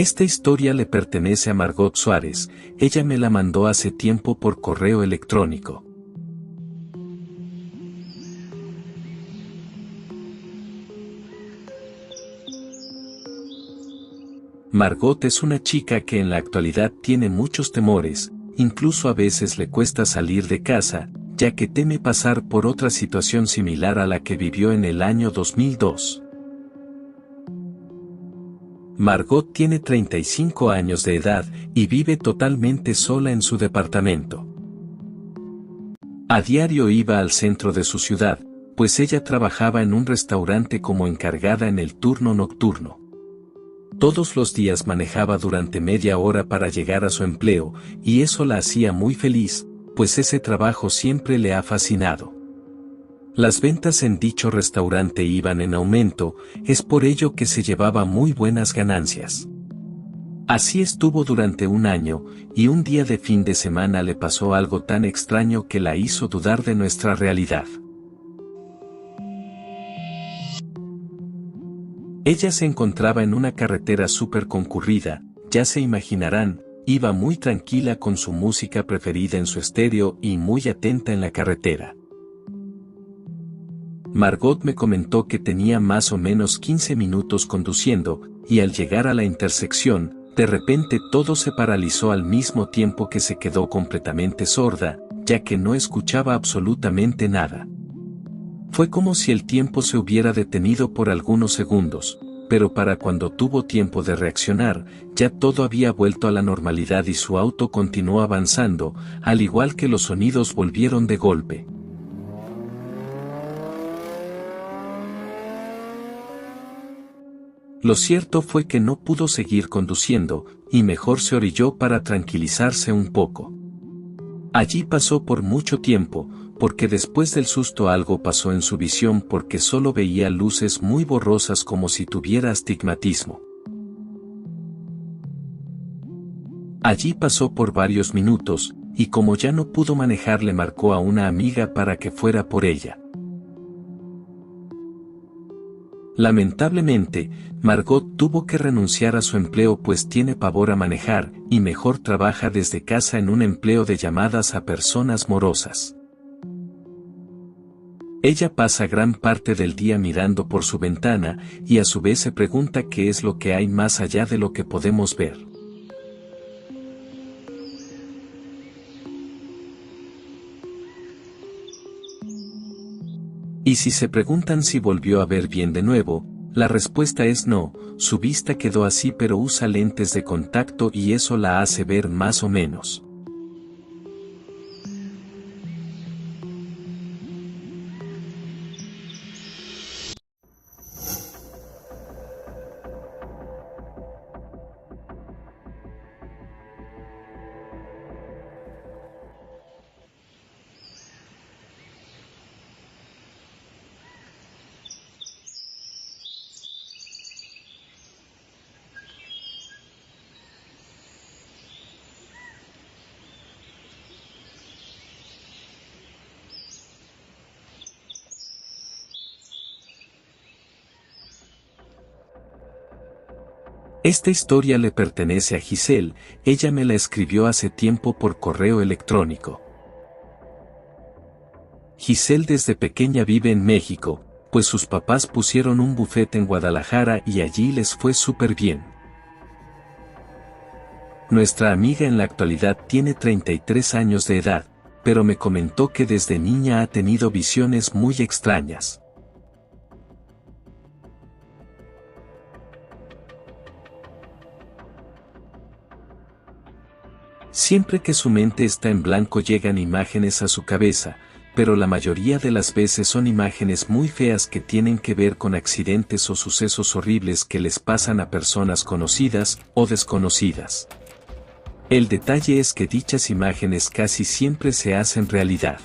Esta historia le pertenece a Margot Suárez, ella me la mandó hace tiempo por correo electrónico. Margot es una chica que en la actualidad tiene muchos temores, incluso a veces le cuesta salir de casa, ya que teme pasar por otra situación similar a la que vivió en el año 2002. Margot tiene 35 años de edad y vive totalmente sola en su departamento. A diario iba al centro de su ciudad, pues ella trabajaba en un restaurante como encargada en el turno nocturno. Todos los días manejaba durante media hora para llegar a su empleo, y eso la hacía muy feliz, pues ese trabajo siempre le ha fascinado. Las ventas en dicho restaurante iban en aumento, es por ello que se llevaba muy buenas ganancias. Así estuvo durante un año, y un día de fin de semana le pasó algo tan extraño que la hizo dudar de nuestra realidad. Ella se encontraba en una carretera súper concurrida, ya se imaginarán, iba muy tranquila con su música preferida en su estéreo y muy atenta en la carretera. Margot me comentó que tenía más o menos 15 minutos conduciendo, y al llegar a la intersección, de repente todo se paralizó al mismo tiempo que se quedó completamente sorda, ya que no escuchaba absolutamente nada. Fue como si el tiempo se hubiera detenido por algunos segundos, pero para cuando tuvo tiempo de reaccionar, ya todo había vuelto a la normalidad y su auto continuó avanzando, al igual que los sonidos volvieron de golpe. Lo cierto fue que no pudo seguir conduciendo, y mejor se orilló para tranquilizarse un poco. Allí pasó por mucho tiempo, porque después del susto algo pasó en su visión porque solo veía luces muy borrosas como si tuviera astigmatismo. Allí pasó por varios minutos, y como ya no pudo manejar le marcó a una amiga para que fuera por ella. Lamentablemente, Margot tuvo que renunciar a su empleo pues tiene pavor a manejar, y mejor trabaja desde casa en un empleo de llamadas a personas morosas. Ella pasa gran parte del día mirando por su ventana, y a su vez se pregunta qué es lo que hay más allá de lo que podemos ver. Y si se preguntan si volvió a ver bien de nuevo, la respuesta es no, su vista quedó así pero usa lentes de contacto y eso la hace ver más o menos. Esta historia le pertenece a Giselle, ella me la escribió hace tiempo por correo electrónico. Giselle desde pequeña vive en México, pues sus papás pusieron un bufete en Guadalajara y allí les fue súper bien. Nuestra amiga en la actualidad tiene 33 años de edad, pero me comentó que desde niña ha tenido visiones muy extrañas. Siempre que su mente está en blanco llegan imágenes a su cabeza, pero la mayoría de las veces son imágenes muy feas que tienen que ver con accidentes o sucesos horribles que les pasan a personas conocidas o desconocidas. El detalle es que dichas imágenes casi siempre se hacen realidad.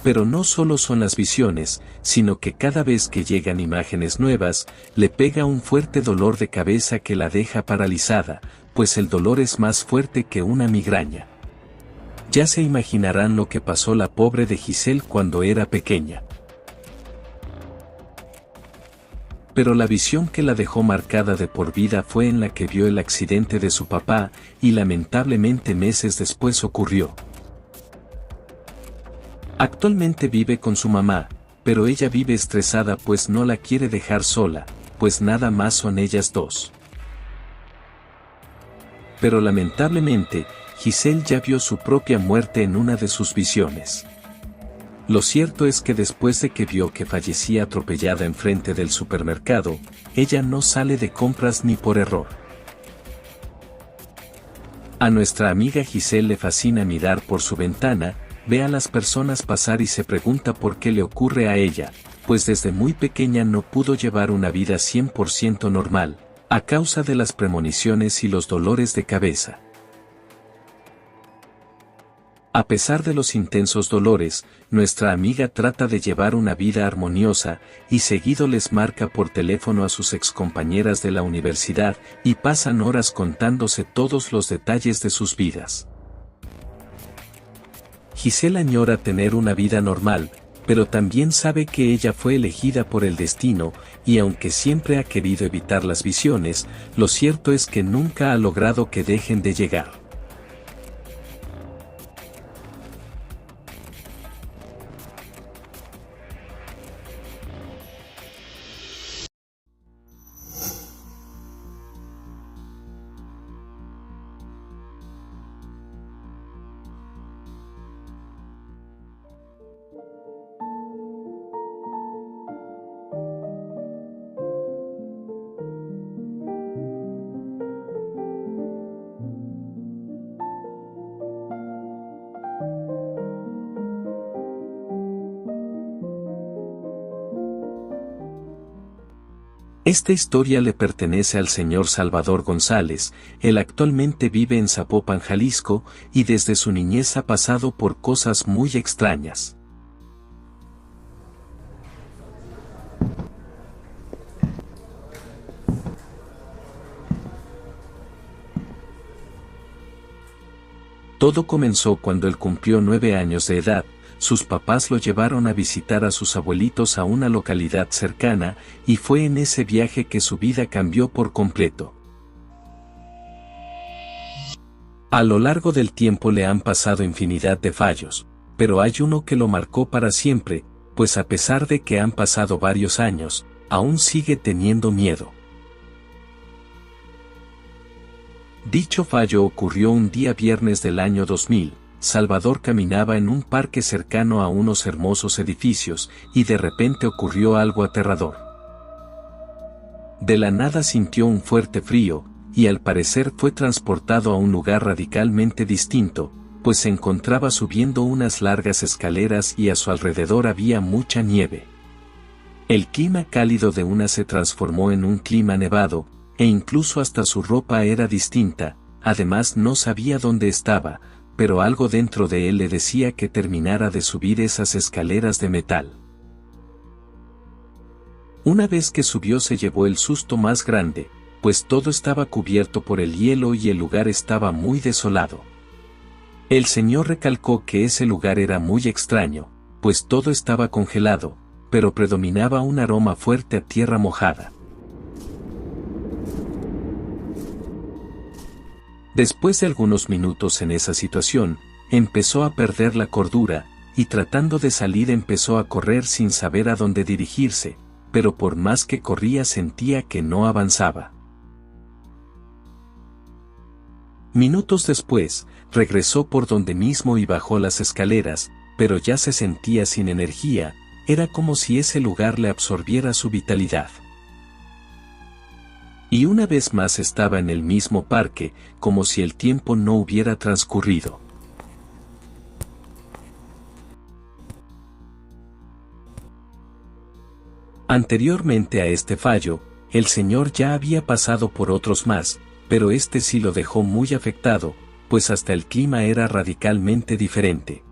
Pero no solo son las visiones, sino que cada vez que llegan imágenes nuevas, le pega un fuerte dolor de cabeza que la deja paralizada, pues el dolor es más fuerte que una migraña. Ya se imaginarán lo que pasó la pobre de Giselle cuando era pequeña. Pero la visión que la dejó marcada de por vida fue en la que vio el accidente de su papá, y lamentablemente meses después ocurrió. Actualmente vive con su mamá, pero ella vive estresada pues no la quiere dejar sola, pues nada más son ellas dos. Pero lamentablemente, Giselle ya vio su propia muerte en una de sus visiones. Lo cierto es que después de que vio que fallecía atropellada enfrente del supermercado, ella no sale de compras ni por error. A nuestra amiga Giselle le fascina mirar por su ventana, ve a las personas pasar y se pregunta por qué le ocurre a ella, pues desde muy pequeña no pudo llevar una vida 100% normal, a causa de las premoniciones y los dolores de cabeza. A pesar de los intensos dolores, nuestra amiga trata de llevar una vida armoniosa, y seguido les marca por teléfono a sus excompañeras de la universidad, y pasan horas contándose todos los detalles de sus vidas. Giselle añora tener una vida normal, pero también sabe que ella fue elegida por el destino, y aunque siempre ha querido evitar las visiones, lo cierto es que nunca ha logrado que dejen de llegar. Esta historia le pertenece al señor Salvador González. Él actualmente vive en Zapopan, Jalisco, y desde su niñez ha pasado por cosas muy extrañas. Todo comenzó cuando él cumplió 9 años de edad. Sus papás lo llevaron a visitar a sus abuelitos a una localidad cercana, y fue en ese viaje que su vida cambió por completo. A lo largo del tiempo le han pasado infinidad de fallos, pero hay uno que lo marcó para siempre, pues a pesar de que han pasado varios años, aún sigue teniendo miedo. Dicho fallo ocurrió un día viernes del año 2000. Salvador caminaba en un parque cercano a unos hermosos edificios, y de repente ocurrió algo aterrador. De la nada sintió un fuerte frío, y al parecer fue transportado a un lugar radicalmente distinto, pues se encontraba subiendo unas largas escaleras y a su alrededor había mucha nieve. El clima cálido de una se transformó en un clima nevado, e incluso hasta su ropa era distinta. Además no sabía dónde estaba, pero algo dentro de él le decía que terminara de subir esas escaleras de metal. Una vez que subió se llevó el susto más grande, pues todo estaba cubierto por el hielo y el lugar estaba muy desolado. El señor recalcó que ese lugar era muy extraño, pues todo estaba congelado, pero predominaba un aroma fuerte a tierra mojada. Después de algunos minutos en esa situación, empezó a perder la cordura, y tratando de salir empezó a correr sin saber a dónde dirigirse, pero por más que corría sentía que no avanzaba. Minutos después, regresó por donde mismo y bajó las escaleras, pero ya se sentía sin energía, era como si ese lugar le absorbiera su vitalidad. Y una vez más estaba en el mismo parque, como si el tiempo no hubiera transcurrido. Anteriormente a este fallo, el señor ya había pasado por otros más, pero este sí lo dejó muy afectado, pues hasta el clima era radicalmente diferente.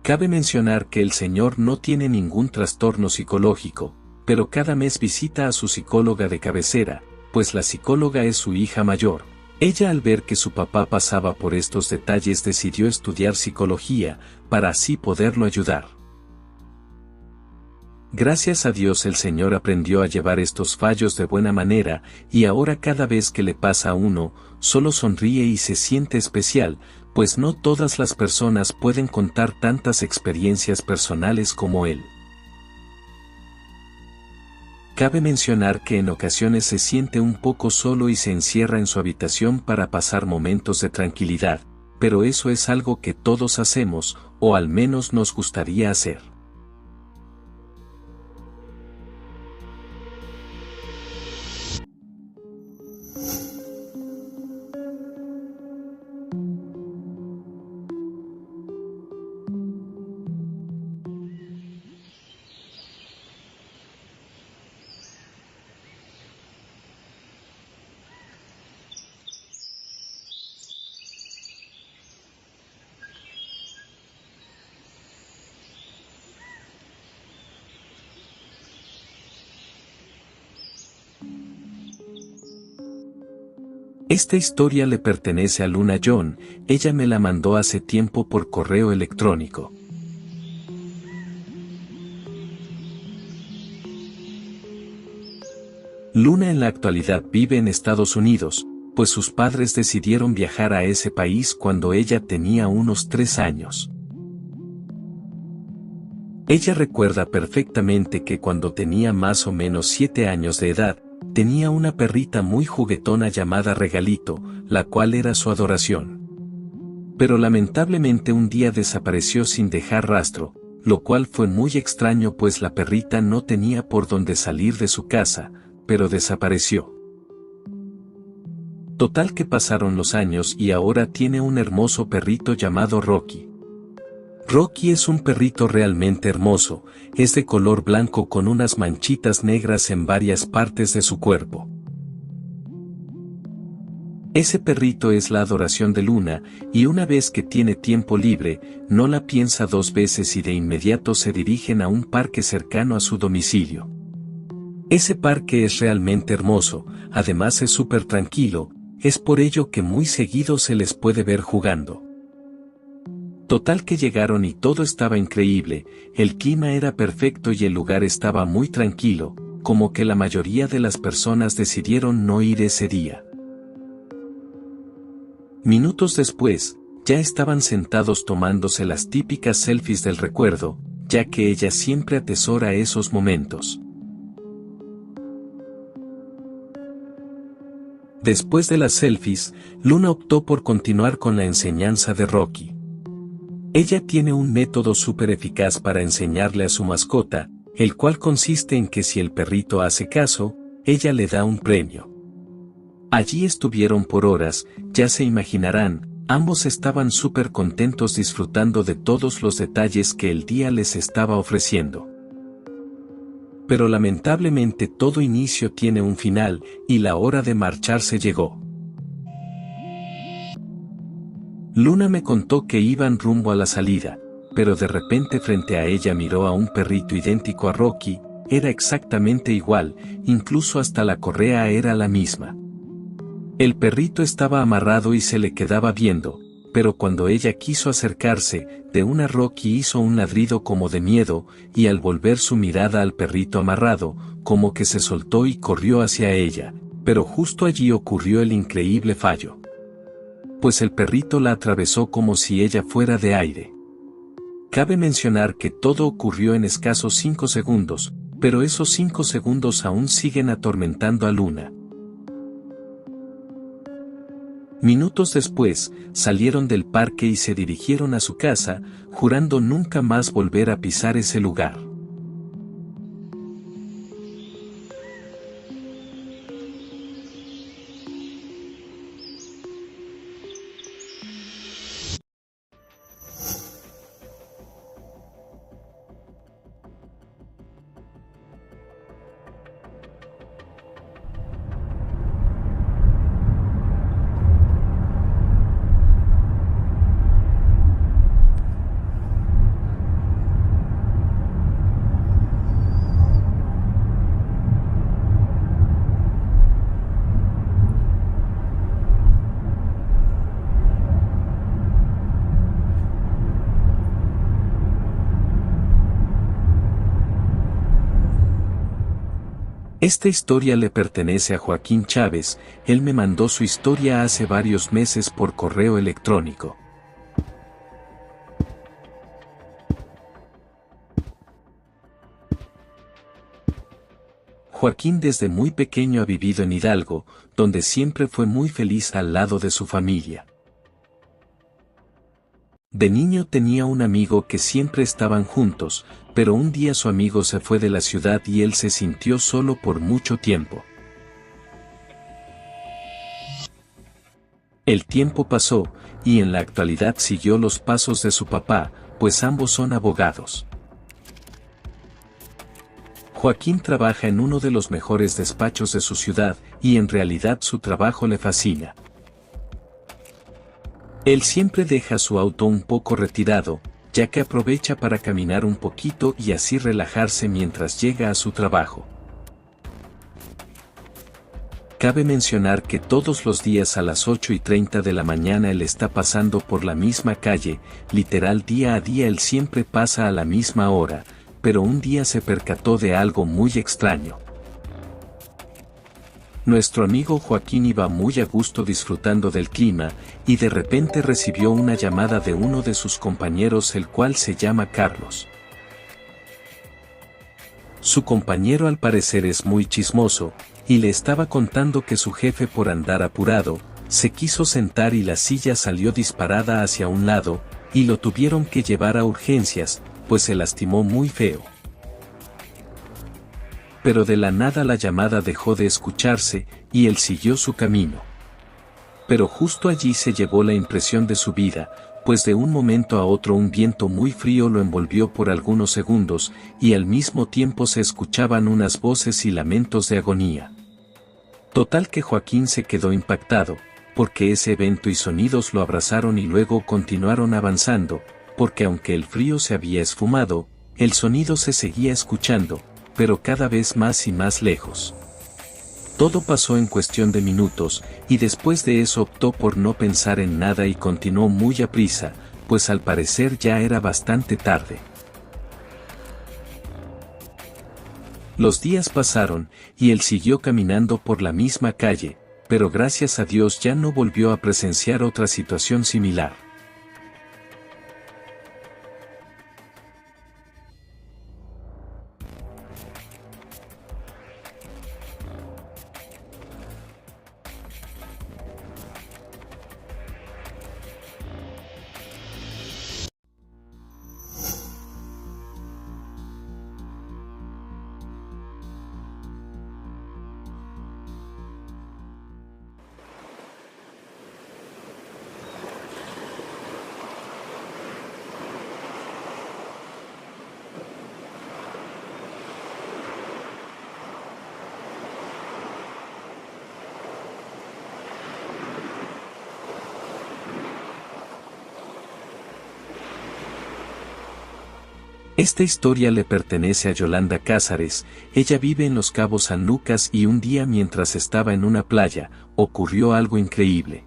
Cabe mencionar que el señor no tiene ningún trastorno psicológico, pero cada mes visita a su psicóloga de cabecera, pues la psicóloga es su hija mayor. Ella, al ver que su papá pasaba por estos detalles, decidió estudiar psicología, para así poderlo ayudar. Gracias a Dios el señor aprendió a llevar estos fallos de buena manera, y ahora cada vez que le pasa a uno, solo sonríe y se siente especial, pues no todas las personas pueden contar tantas experiencias personales como él. Cabe mencionar que en ocasiones se siente un poco solo y se encierra en su habitación para pasar momentos de tranquilidad, pero eso es algo que todos hacemos, o al menos nos gustaría hacer. Esta historia le pertenece a Luna John, ella me la mandó hace tiempo por correo electrónico. Luna en la actualidad vive en Estados Unidos, pues sus padres decidieron viajar a ese país cuando ella tenía unos 3 años. Ella recuerda perfectamente que cuando tenía más o menos 7 años de edad, tenía una perrita muy juguetona llamada Regalito, la cual era su adoración. Pero lamentablemente un día desapareció sin dejar rastro, lo cual fue muy extraño pues la perrita no tenía por dónde salir de su casa, pero desapareció. Total que pasaron los años y ahora tiene un hermoso perrito llamado Rocky. Rocky es un perrito realmente hermoso, es de color blanco con unas manchitas negras en varias partes de su cuerpo. Ese perrito es la adoración de Luna, y una vez que tiene tiempo libre, no la piensa 2 veces y de inmediato se dirigen a un parque cercano a su domicilio. Ese parque es realmente hermoso, además es súper tranquilo, es por ello que muy seguido se les puede ver jugando. Total que llegaron y todo estaba increíble, el clima era perfecto y el lugar estaba muy tranquilo, como que la mayoría de las personas decidieron no ir ese día. Minutos después, ya estaban sentados tomándose las típicas selfies del recuerdo, ya que ella siempre atesora esos momentos. Después de las selfies, Luna optó por continuar con la enseñanza de Rocky. Ella tiene un método súper eficaz para enseñarle a su mascota, el cual consiste en que si el perrito hace caso, ella le da un premio. Allí estuvieron por horas, ya se imaginarán, ambos estaban súper contentos disfrutando de todos los detalles que el día les estaba ofreciendo. Pero lamentablemente todo inicio tiene un final, y la hora de marcharse llegó. Luna me contó que iban rumbo a la salida, pero de repente frente a ella miró a un perrito idéntico a Rocky, era exactamente igual, incluso hasta la correa era la misma. El perrito estaba amarrado y se le quedaba viendo, pero cuando ella quiso acercarse, de una Rocky hizo un ladrido como de miedo, y al volver su mirada al perrito amarrado, como que se soltó y corrió hacia ella, pero justo allí ocurrió el increíble fallo. Pues el perrito la atravesó como si ella fuera de aire. Cabe mencionar que todo ocurrió en escasos 5 segundos, pero esos 5 segundos aún siguen atormentando a Luna. Minutos después, salieron del parque y se dirigieron a su casa, jurando nunca más volver a pisar ese lugar. Esta historia le pertenece a Joaquín Chávez, él me mandó su historia hace varios meses por correo electrónico. Joaquín desde muy pequeño ha vivido en Hidalgo, donde siempre fue muy feliz al lado de su familia. De niño tenía un amigo que siempre estaban juntos, pero un día su amigo se fue de la ciudad y él se sintió solo por mucho tiempo. El tiempo pasó, y en la actualidad siguió los pasos de su papá, pues ambos son abogados. Joaquín trabaja en uno de los mejores despachos de su ciudad, y en realidad su trabajo le fascina. Él siempre deja su auto un poco retirado, ya que aprovecha para caminar un poquito y así relajarse mientras llega a su trabajo. Cabe mencionar que todos los días a las 8:30 de la mañana él está pasando por la misma calle, literal día a día él siempre pasa a la misma hora, pero un día se percató de algo muy extraño. Nuestro amigo Joaquín iba muy a gusto disfrutando del clima, y de repente recibió una llamada de uno de sus compañeros el cual se llama Carlos. Su compañero al parecer es muy chismoso, y le estaba contando que su jefe por andar apurado, se quiso sentar y la silla salió disparada hacia un lado, y lo tuvieron que llevar a urgencias, pues se lastimó muy feo. Pero de la nada la llamada dejó de escucharse, y él siguió su camino. Pero justo allí se llevó la impresión de su vida, pues de un momento a otro un viento muy frío lo envolvió por algunos segundos, y al mismo tiempo se escuchaban unas voces y lamentos de agonía. Total que Joaquín se quedó impactado, porque ese evento y sonidos lo abrazaron y luego continuaron avanzando, porque aunque el frío se había esfumado, el sonido se seguía escuchando, pero cada vez más y más lejos. Todo pasó en cuestión de minutos, y después de eso optó por no pensar en nada y continuó muy aprisa, pues al parecer ya era bastante tarde. Los días pasaron, y él siguió caminando por la misma calle, pero gracias a Dios ya no volvió a presenciar otra situación similar. Esta historia le pertenece a Yolanda Cázares, ella vive en Los Cabos San Lucas y un día mientras estaba en una playa, ocurrió algo increíble.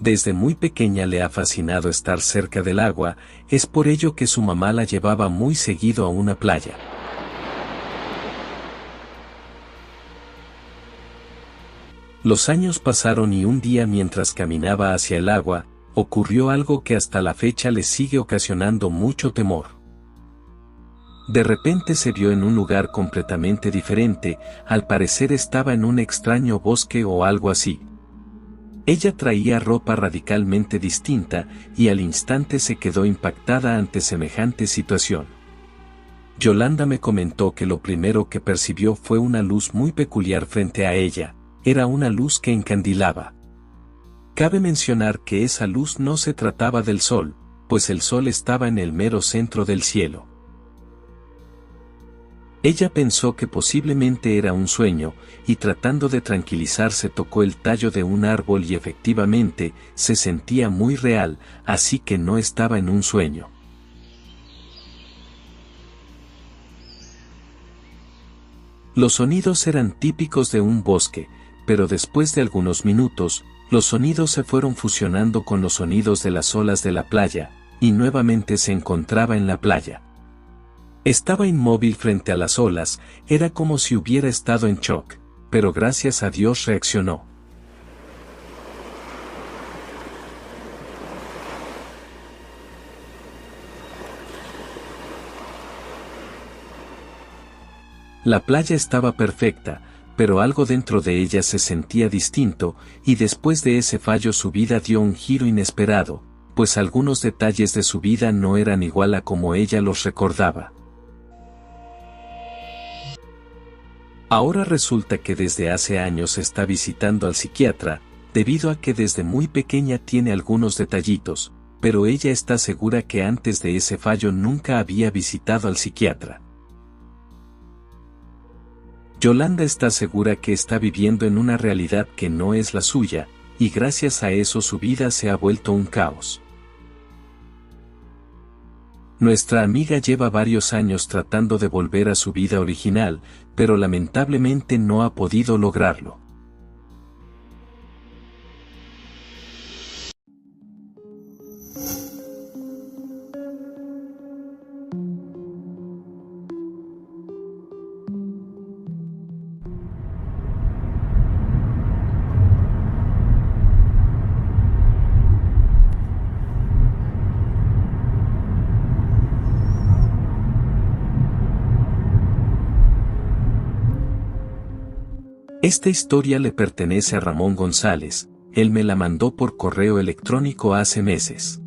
Desde muy pequeña le ha fascinado estar cerca del agua, es por ello que su mamá la llevaba muy seguido a una playa. Los años pasaron y un día mientras caminaba hacia el agua, ocurrió algo que hasta la fecha le sigue ocasionando mucho temor. De repente se vio en un lugar completamente diferente, al parecer estaba en un extraño bosque o algo así. Ella traía ropa radicalmente distinta, y al instante se quedó impactada ante semejante situación. Yolanda me comentó que lo primero que percibió fue una luz muy peculiar frente a ella, era una luz que encandilaba. Cabe mencionar que esa luz no se trataba del sol, pues el sol estaba en el mero centro del cielo. Ella pensó que posiblemente era un sueño, y tratando de tranquilizarse tocó el tallo de un árbol y efectivamente, se sentía muy real, así que no estaba en un sueño. Los sonidos eran típicos de un bosque, pero después de algunos minutos, los sonidos se fueron fusionando con los sonidos de las olas de la playa, y nuevamente se encontraba en la playa. Estaba inmóvil frente a las olas, era como si hubiera estado en shock, pero gracias a Dios reaccionó. La playa estaba perfecta, pero algo dentro de ella se sentía distinto, y después de ese fallo su vida dio un giro inesperado, pues algunos detalles de su vida no eran igual a como ella los recordaba. Ahora resulta que desde hace años está visitando al psiquiatra, debido a que desde muy pequeña tiene algunos detallitos, pero ella está segura que antes de ese fallo nunca había visitado al psiquiatra. Yolanda está segura que está viviendo en una realidad que no es la suya, y gracias a eso su vida se ha vuelto un caos. Nuestra amiga lleva varios años tratando de volver a su vida original, pero lamentablemente no ha podido lograrlo. Esta historia le pertenece a Ramón González, él me la mandó por correo electrónico hace meses.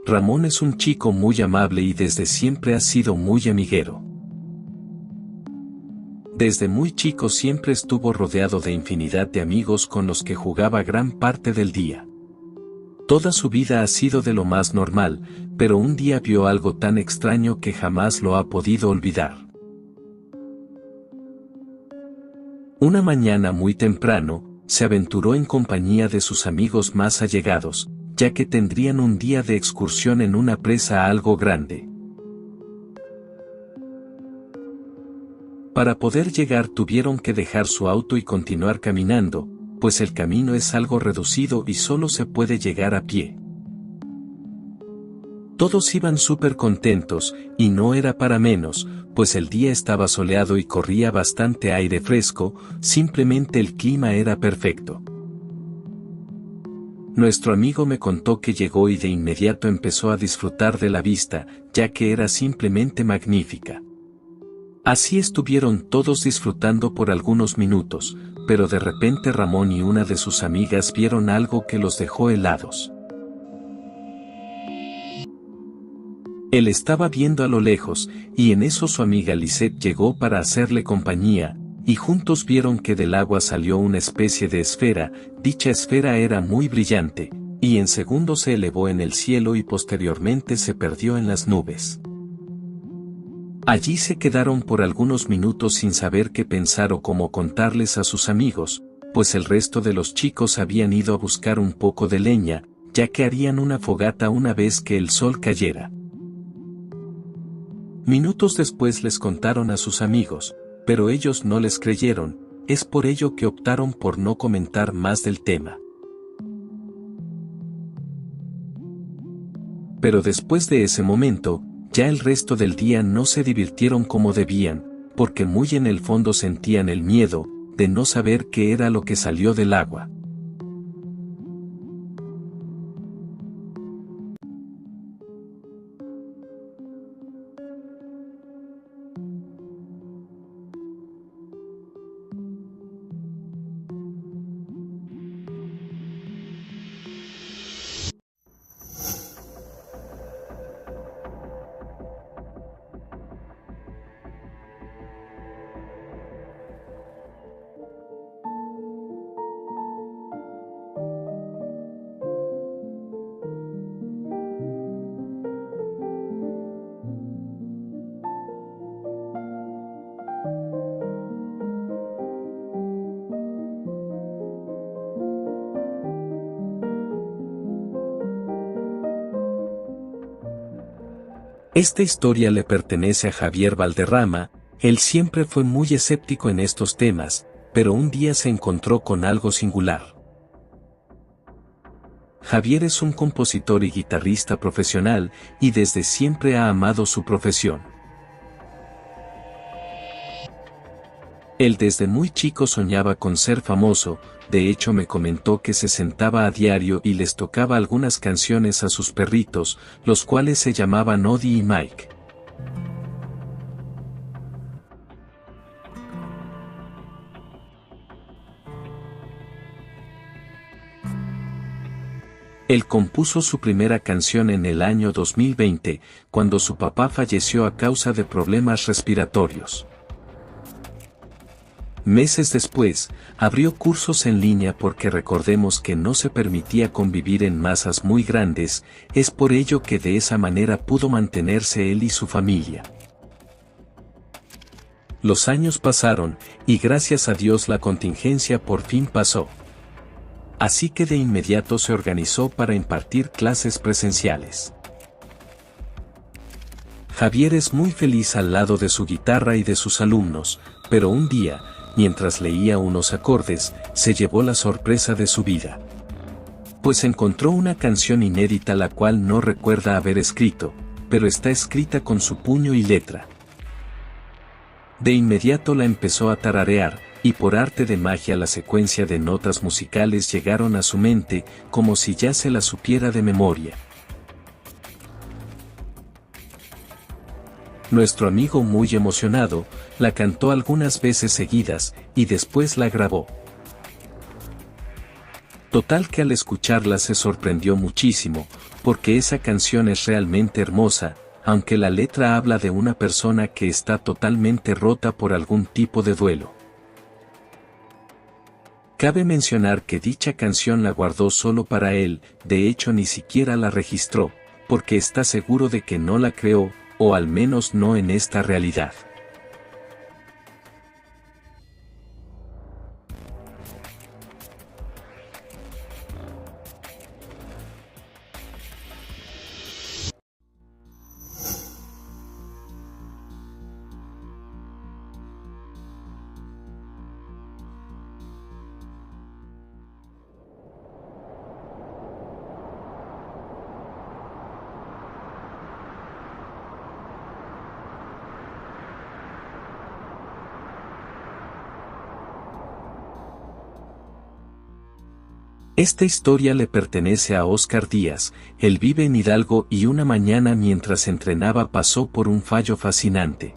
Ramón es un chico muy amable y desde siempre ha sido muy amiguero. Desde muy chico siempre estuvo rodeado de infinidad de amigos con los que jugaba gran parte del día. Toda su vida ha sido de lo más normal, pero un día vio algo tan extraño que jamás lo ha podido olvidar. Una mañana muy temprano, se aventuró en compañía de sus amigos más allegados, ya que tendrían un día de excursión en una presa algo grande. Para poder llegar tuvieron que dejar su auto y continuar caminando, pues el camino es algo reducido y solo se puede llegar a pie. Todos iban súper contentos, y no era para menos, pues el día estaba soleado y corría bastante aire fresco, simplemente el clima era perfecto. Nuestro amigo me contó que llegó y de inmediato empezó a disfrutar de la vista, ya que era simplemente magnífica. Así estuvieron todos disfrutando por algunos minutos, pero de repente Ramón y una de sus amigas vieron algo que los dejó helados. Él estaba viendo a lo lejos, y en eso su amiga Lisette llegó para hacerle compañía, y juntos vieron que del agua salió una especie de esfera. Dicha esfera era muy brillante, y en segundos se elevó en el cielo y posteriormente se perdió en las nubes. Allí se quedaron por algunos minutos sin saber qué pensar o cómo contarles a sus amigos, pues el resto de los chicos habían ido a buscar un poco de leña, ya que harían una fogata una vez que el sol cayera. Minutos después les contaron a sus amigos, pero ellos no les creyeron, es por ello que optaron por no comentar más del tema. Pero después de ese momento, ya el resto del día no se divirtieron como debían, porque muy en el fondo sentían el miedo de no saber qué era lo que salió del agua. Esta historia le pertenece a Javier Valderrama. Él siempre fue muy escéptico en estos temas, pero un día se encontró con algo singular. Javier es un compositor y guitarrista profesional, y desde siempre ha amado su profesión. Él desde muy chico soñaba con ser famoso, de hecho me comentó que se sentaba a diario y les tocaba algunas canciones a sus perritos, los cuales se llamaban Odie y Mike. Él compuso su primera canción en el año 2020, cuando su papá falleció a causa de problemas respiratorios. Meses después, abrió cursos en línea porque recordemos que no se permitía convivir en masas muy grandes, es por ello que de esa manera pudo mantenerse él y su familia. Los años pasaron, y gracias a Dios la contingencia por fin pasó. Así que de inmediato se organizó para impartir clases presenciales. Javier es muy feliz al lado de su guitarra y de sus alumnos, pero un día, mientras leía unos acordes, se llevó la sorpresa de su vida. Pues encontró una canción inédita la cual no recuerda haber escrito, pero está escrita con su puño y letra. De inmediato la empezó a tararear, y por arte de magia la secuencia de notas musicales llegaron a su mente, como si ya se la supiera de memoria. Nuestro amigo muy emocionado, la cantó algunas veces seguidas, y después la grabó. Total que al escucharla se sorprendió muchísimo, porque esa canción es realmente hermosa, aunque la letra habla de una persona que está totalmente rota por algún tipo de duelo. Cabe mencionar que dicha canción la guardó solo para él, de hecho ni siquiera la registró, porque está seguro de que no la creó, o al menos no en esta realidad. Esta historia le pertenece a Óscar Díaz. Él vive en Hidalgo y una mañana mientras entrenaba pasó por un fallo fascinante.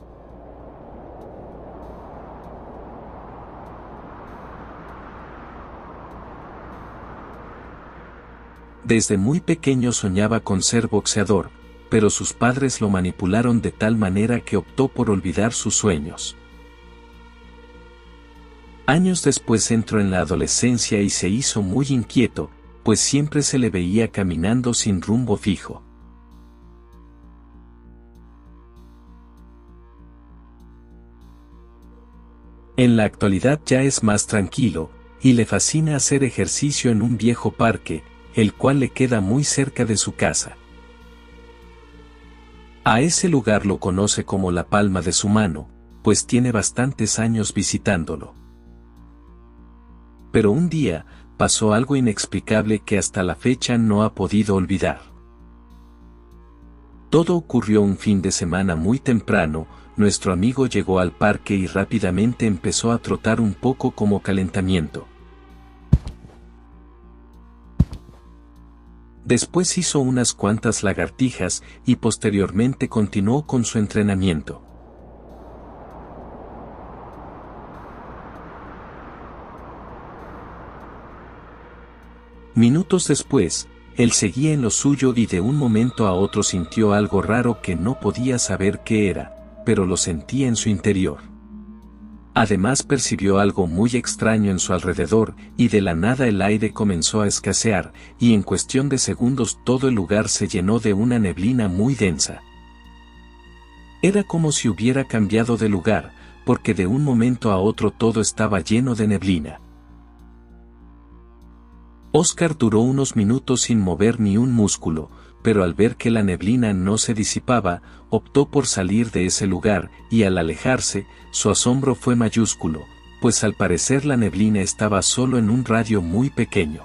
Desde muy pequeño soñaba con ser boxeador, pero sus padres lo manipularon de tal manera que optó por olvidar sus sueños. Años después entró en la adolescencia y se hizo muy inquieto, pues siempre se le veía caminando sin rumbo fijo. En la actualidad ya es más tranquilo, y le fascina hacer ejercicio en un viejo parque, el cual le queda muy cerca de su casa. A ese lugar lo conoce como la palma de su mano, pues tiene bastantes años visitándolo. Pero un día, pasó algo inexplicable que hasta la fecha no ha podido olvidar. Todo ocurrió un fin de semana muy temprano. Nuestro amigo llegó al parque y rápidamente empezó a trotar un poco como calentamiento. Después hizo unas cuantas lagartijas y posteriormente continuó con su entrenamiento. Minutos después, él seguía en lo suyo y de un momento a otro sintió algo raro que no podía saber qué era, pero lo sentía en su interior. Además percibió algo muy extraño en su alrededor, y de la nada el aire comenzó a escasear, y en cuestión de segundos todo el lugar se llenó de una neblina muy densa. Era como si hubiera cambiado de lugar, porque de un momento a otro todo estaba lleno de neblina. Óscar duró unos minutos sin mover ni un músculo, pero al ver que la neblina no se disipaba, optó por salir de ese lugar, y al alejarse, su asombro fue mayúsculo, pues al parecer la neblina estaba solo en un radio muy pequeño.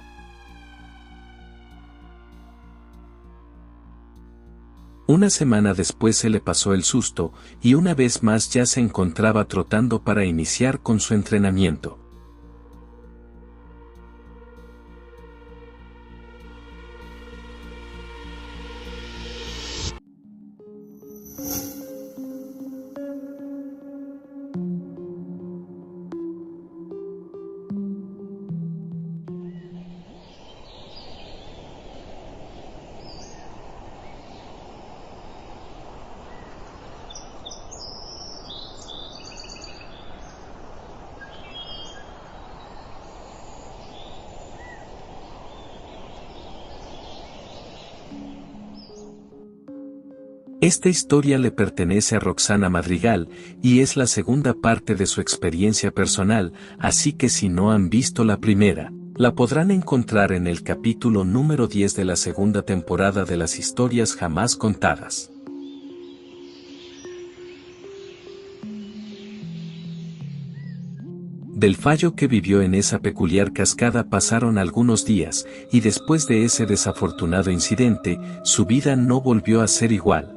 Una semana después se le pasó el susto, y una vez más ya se encontraba trotando para iniciar con su entrenamiento. Esta historia le pertenece a Roxana Madrigal, y es la segunda parte de su experiencia personal, así que si no han visto la primera, la podrán encontrar en el capítulo número 10 de la segunda temporada de las historias jamás contadas. Del fallo que vivió en esa peculiar cascada pasaron algunos días, y después de ese desafortunado incidente, su vida no volvió a ser igual.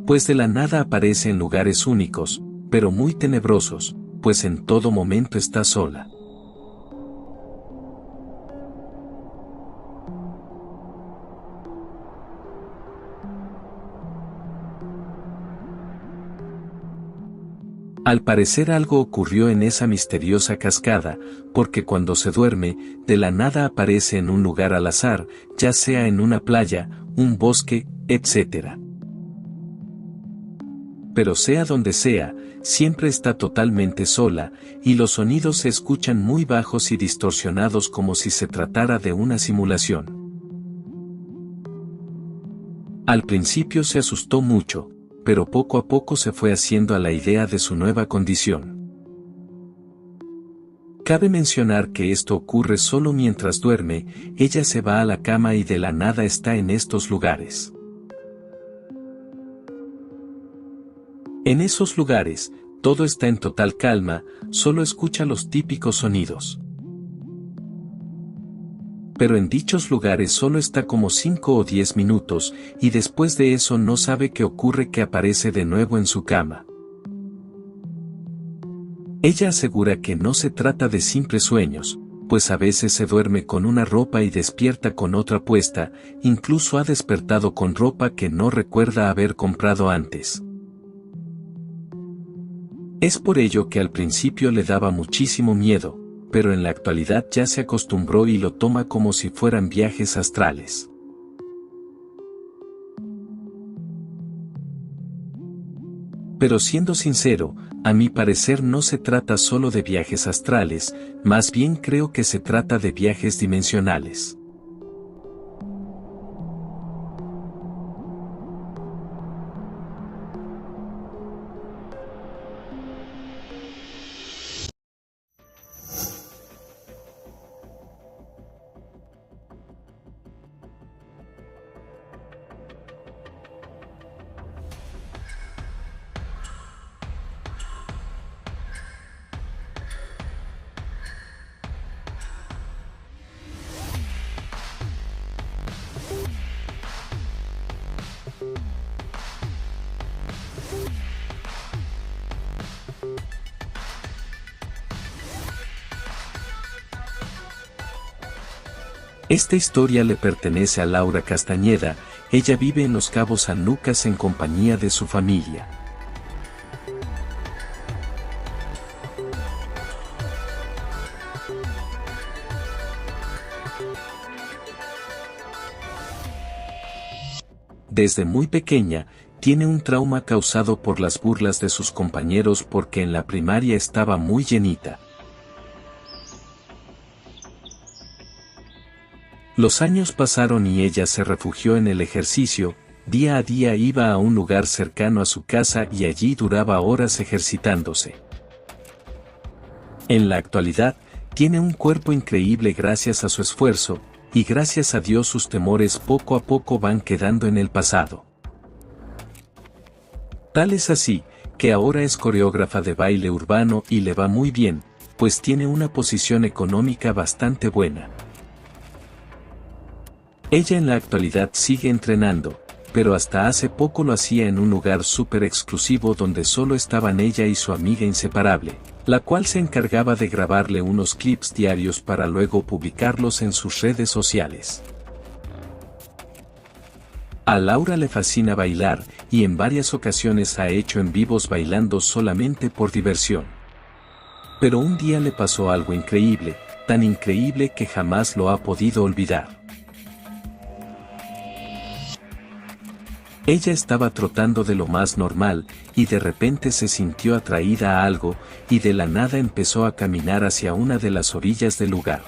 Pues de la nada aparece en lugares únicos, pero muy tenebrosos, pues en todo momento está sola. Al parecer algo ocurrió en esa misteriosa cascada, porque cuando se duerme, de la nada aparece en un lugar al azar, ya sea en una playa, un bosque, etc. Pero sea donde sea, siempre está totalmente sola, y los sonidos se escuchan muy bajos y distorsionados como si se tratara de una simulación. Al principio se asustó mucho, pero poco a poco se fue haciendo a la idea de su nueva condición. Cabe mencionar que esto ocurre solo mientras duerme, ella se va a la cama y de la nada está en estos lugares. En esos lugares, todo está en total calma, solo escucha los típicos sonidos. Pero en dichos lugares solo está como 5 o 10 minutos, y después de eso no sabe qué ocurre, que aparece de nuevo en su cama. Ella asegura que no se trata de simples sueños, pues a veces se duerme con una ropa y despierta con otra puesta, incluso ha despertado con ropa que no recuerda haber comprado antes. Es por ello que al principio le daba muchísimo miedo, pero en la actualidad ya se acostumbró y lo toma como si fueran viajes astrales. Pero siendo sincero, a mi parecer no se trata solo de viajes astrales, más bien creo que se trata de viajes dimensionales. Esta historia le pertenece a Laura Castañeda, ella vive en Los Cabos San Lucas en compañía de su familia. Desde muy pequeña, tiene un trauma causado por las burlas de sus compañeros porque en la primaria estaba muy llenita. Los años pasaron y ella se refugió en el ejercicio, día a día iba a un lugar cercano a su casa y allí duraba horas ejercitándose. En la actualidad, tiene un cuerpo increíble gracias a su esfuerzo, y gracias a Dios sus temores poco a poco van quedando en el pasado. Tal es así, que ahora es coreógrafa de baile urbano y le va muy bien, pues tiene una posición económica bastante buena. Ella en la actualidad sigue entrenando, pero hasta hace poco lo hacía en un lugar súper exclusivo donde solo estaban ella y su amiga inseparable, la cual se encargaba de grabarle unos clips diarios para luego publicarlos en sus redes sociales. A Laura le fascina bailar, y en varias ocasiones ha hecho en vivos bailando solamente por diversión. Pero un día le pasó algo increíble, tan increíble que jamás lo ha podido olvidar. Ella estaba trotando de lo más normal, y de repente se sintió atraída a algo, y de la nada empezó a caminar hacia una de las orillas del lugar.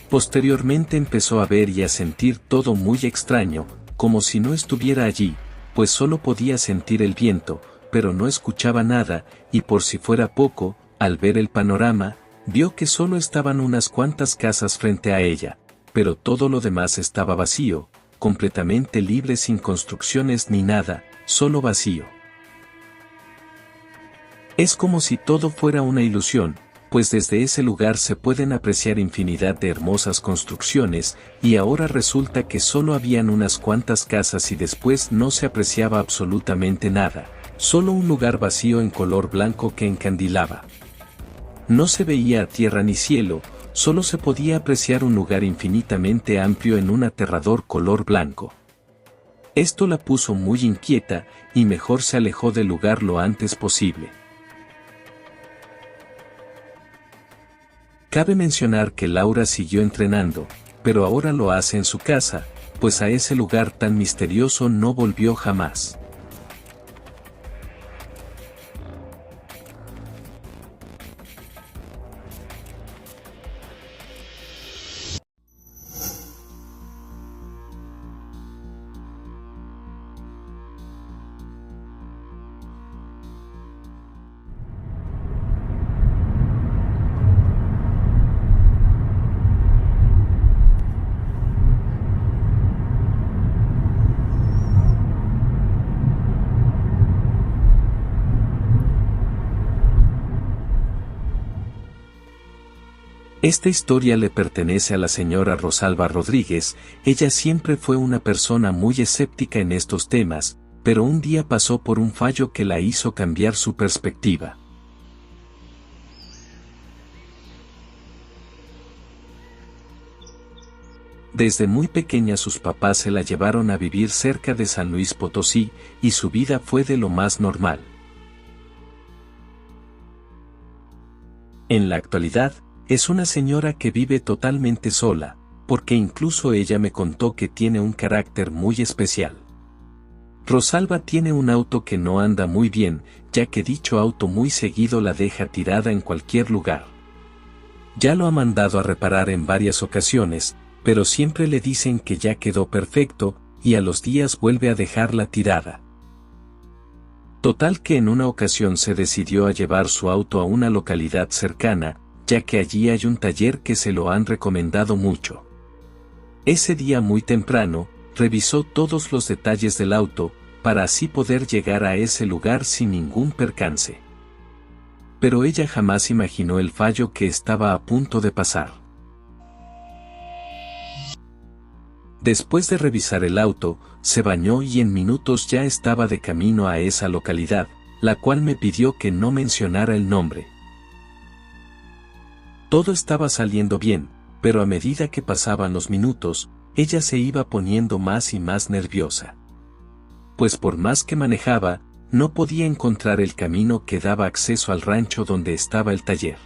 Posteriormente empezó a ver y a sentir todo muy extraño, como si no estuviera allí, pues solo podía sentir el viento, pero no escuchaba nada, y por si fuera poco, al ver el panorama, vio que solo estaban unas cuantas casas frente a ella, pero todo lo demás estaba vacío, completamente libre, sin construcciones ni nada, solo vacío. Es como si todo fuera una ilusión, pues desde ese lugar se pueden apreciar infinidad de hermosas construcciones, y ahora resulta que solo habían unas cuantas casas y después no se apreciaba absolutamente nada, solo un lugar vacío en color blanco que encandilaba. No se veía tierra ni cielo, solo se podía apreciar un lugar infinitamente amplio en un aterrador color blanco. Esto la puso muy inquieta, y mejor se alejó del lugar lo antes posible. Cabe mencionar que Laura siguió entrenando, pero ahora lo hace en su casa, pues a ese lugar tan misterioso no volvió jamás. Esta historia le pertenece a la señora Rosalba Rodríguez. Ella siempre fue una persona muy escéptica en estos temas, pero un día pasó por un fallo que la hizo cambiar su perspectiva. Desde muy pequeña sus papás se la llevaron a vivir cerca de San Luis Potosí, y su vida fue de lo más normal. En la actualidad, es una señora que vive totalmente sola, porque incluso ella me contó que tiene un carácter muy especial. Rosalba tiene un auto que no anda muy bien, ya que dicho auto muy seguido la deja tirada en cualquier lugar. Ya lo ha mandado a reparar en varias ocasiones, pero siempre le dicen que ya quedó perfecto, y a los días vuelve a dejarla tirada. Total que en una ocasión se decidió a llevar su auto a una localidad cercana, ya que allí hay un taller que se lo han recomendado mucho. Ese día muy temprano, revisó todos los detalles del auto, para así poder llegar a ese lugar sin ningún percance. Pero ella jamás imaginó el fallo que estaba a punto de pasar. Después de revisar el auto, se bañó y en minutos ya estaba de camino a esa localidad, la cual me pidió que no mencionara el nombre. Todo estaba saliendo bien, pero a medida que pasaban los minutos, ella se iba poniendo más y más nerviosa. Pues por más que manejaba, no podía encontrar el camino que daba acceso al rancho donde estaba el taller.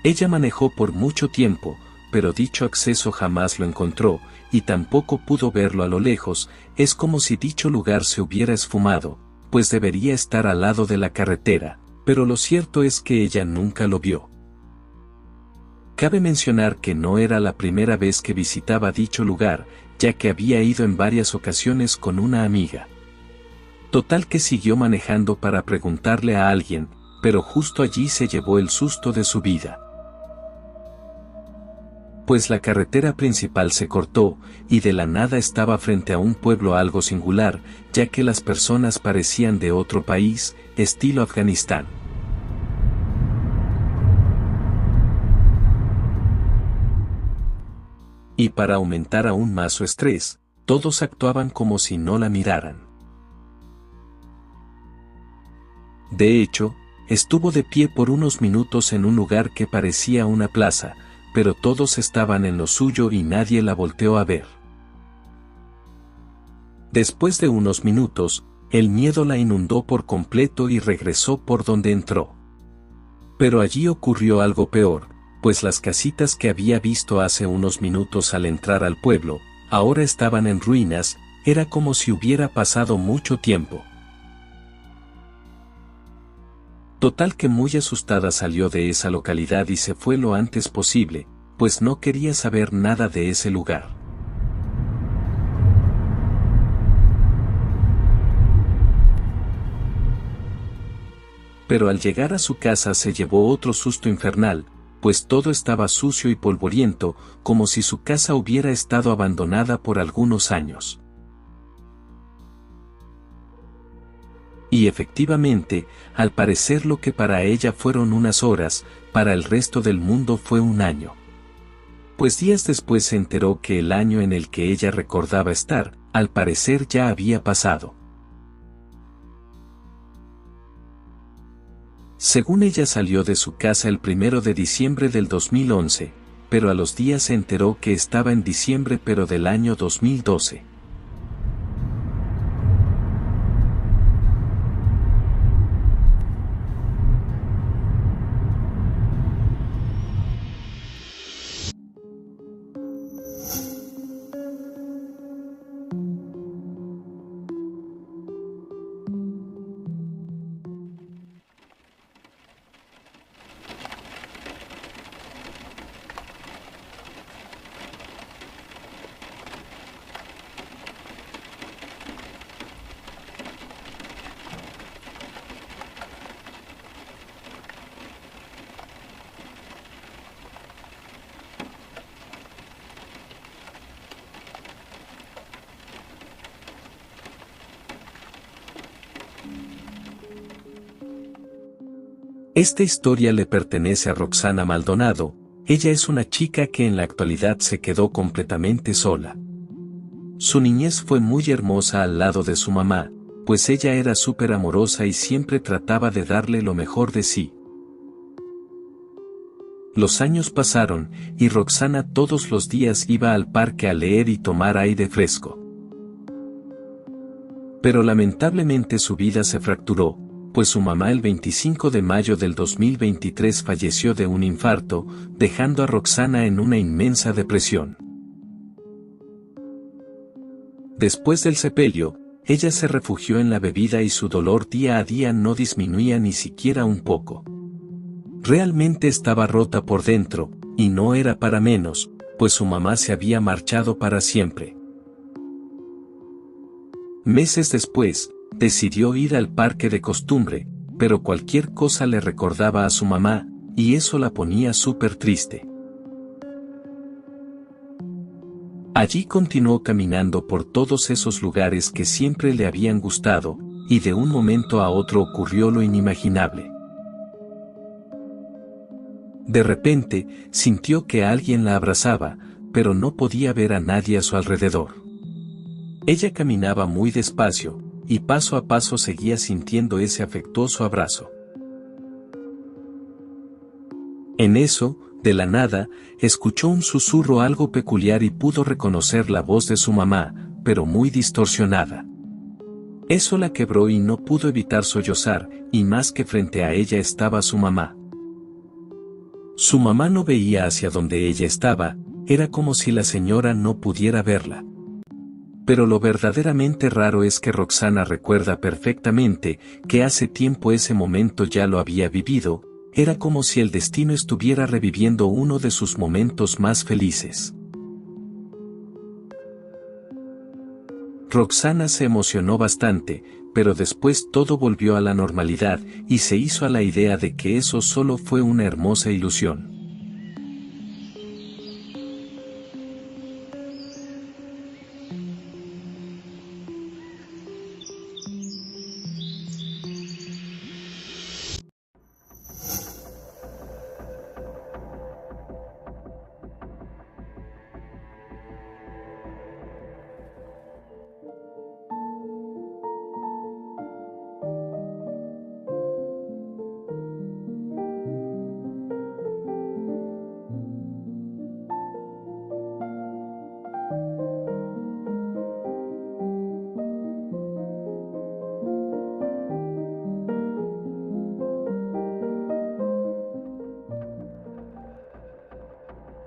Ella manejó por mucho tiempo, pero dicho acceso jamás lo encontró, y tampoco pudo verlo a lo lejos. Es como si dicho lugar se hubiera esfumado, pues debería estar al lado de la carretera, pero lo cierto es que ella nunca lo vio. Cabe mencionar que no era la primera vez que visitaba dicho lugar, ya que había ido en varias ocasiones con una amiga. Total que siguió manejando para preguntarle a alguien, pero justo allí se llevó el susto de su vida. Pues la carretera principal se cortó, y de la nada estaba frente a un pueblo algo singular, ya que las personas parecían de otro país, estilo Afganistán. Y para aumentar aún más su estrés, todos actuaban como si no la miraran. De hecho, estuvo de pie por unos minutos en un lugar que parecía una plaza, pero todos estaban en lo suyo y nadie la volteó a ver. Después de unos minutos, el miedo la inundó por completo y regresó por donde entró. Pero allí ocurrió algo peor, pues las casitas que había visto hace unos minutos al entrar al pueblo, ahora estaban en ruinas, era como si hubiera pasado mucho tiempo. Total que muy asustada salió de esa localidad y se fue lo antes posible, pues no quería saber nada de ese lugar. Pero al llegar a su casa se llevó otro susto infernal, pues todo estaba sucio y polvoriento, como si su casa hubiera estado abandonada por algunos años. Y efectivamente, al parecer lo que para ella fueron unas horas, para el resto del mundo fue un año. Pues días después se enteró que el año en el que ella recordaba estar, al parecer ya había pasado. Según ella salió de su casa el 1 de diciembre del 2011, pero a los días se enteró que estaba en diciembre pero del año 2012. Esta historia le pertenece a Roxana Maldonado, ella es una chica que en la actualidad se quedó completamente sola. Su niñez fue muy hermosa al lado de su mamá, pues ella era súper amorosa y siempre trataba de darle lo mejor de sí. Los años pasaron, y Roxana todos los días iba al parque a leer y tomar aire fresco. Pero lamentablemente su vida se fracturó, pues su mamá el 25 de mayo del 2023 falleció de un infarto, dejando a Roxana en una inmensa depresión. Después del sepelio, ella se refugió en la bebida y su dolor día a día no disminuía ni siquiera un poco. Realmente estaba rota por dentro, y no era para menos, pues su mamá se había marchado para siempre. Meses después, decidió ir al parque de costumbre, pero cualquier cosa le recordaba a su mamá, y eso la ponía súper triste. Allí continuó caminando por todos esos lugares que siempre le habían gustado, y de un momento a otro ocurrió lo inimaginable. De repente, sintió que alguien la abrazaba, pero no podía ver a nadie a su alrededor. Ella caminaba muy despacio, y paso a paso seguía sintiendo ese afectuoso abrazo. En eso, de la nada, escuchó un susurro algo peculiar y pudo reconocer la voz de su mamá, pero muy distorsionada. Eso la quebró y no pudo evitar sollozar, y más que frente a ella estaba su mamá. Su mamá no veía hacia donde ella estaba, era como si la señora no pudiera verla. Pero lo verdaderamente raro es que Roxana recuerda perfectamente que hace tiempo ese momento ya lo había vivido, era como si el destino estuviera reviviendo uno de sus momentos más felices. Roxana se emocionó bastante, pero después todo volvió a la normalidad y se hizo a la idea de que eso solo fue una hermosa ilusión.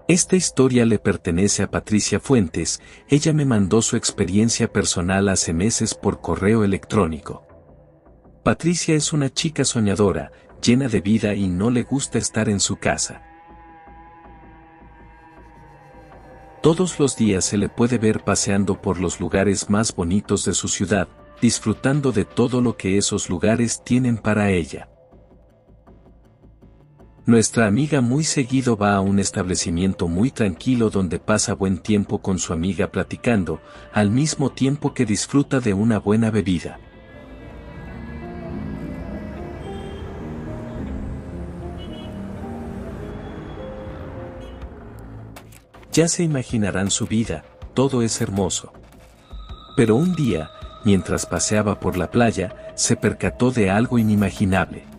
Esta historia le pertenece a Patricia Fuentes, ella me mandó su experiencia personal hace meses por correo electrónico. Patricia es una chica soñadora, llena de vida y no le gusta estar en su casa. Todos los días se le puede ver paseando por los lugares más bonitos de su ciudad, disfrutando de todo lo que esos lugares tienen para ella. Nuestra amiga muy seguido va a un establecimiento muy tranquilo donde pasa buen tiempo con su amiga platicando, al mismo tiempo que disfruta de una buena bebida. Ya se imaginarán su vida, todo es hermoso. Pero un día, mientras paseaba por la playa, se percató de algo inimaginable.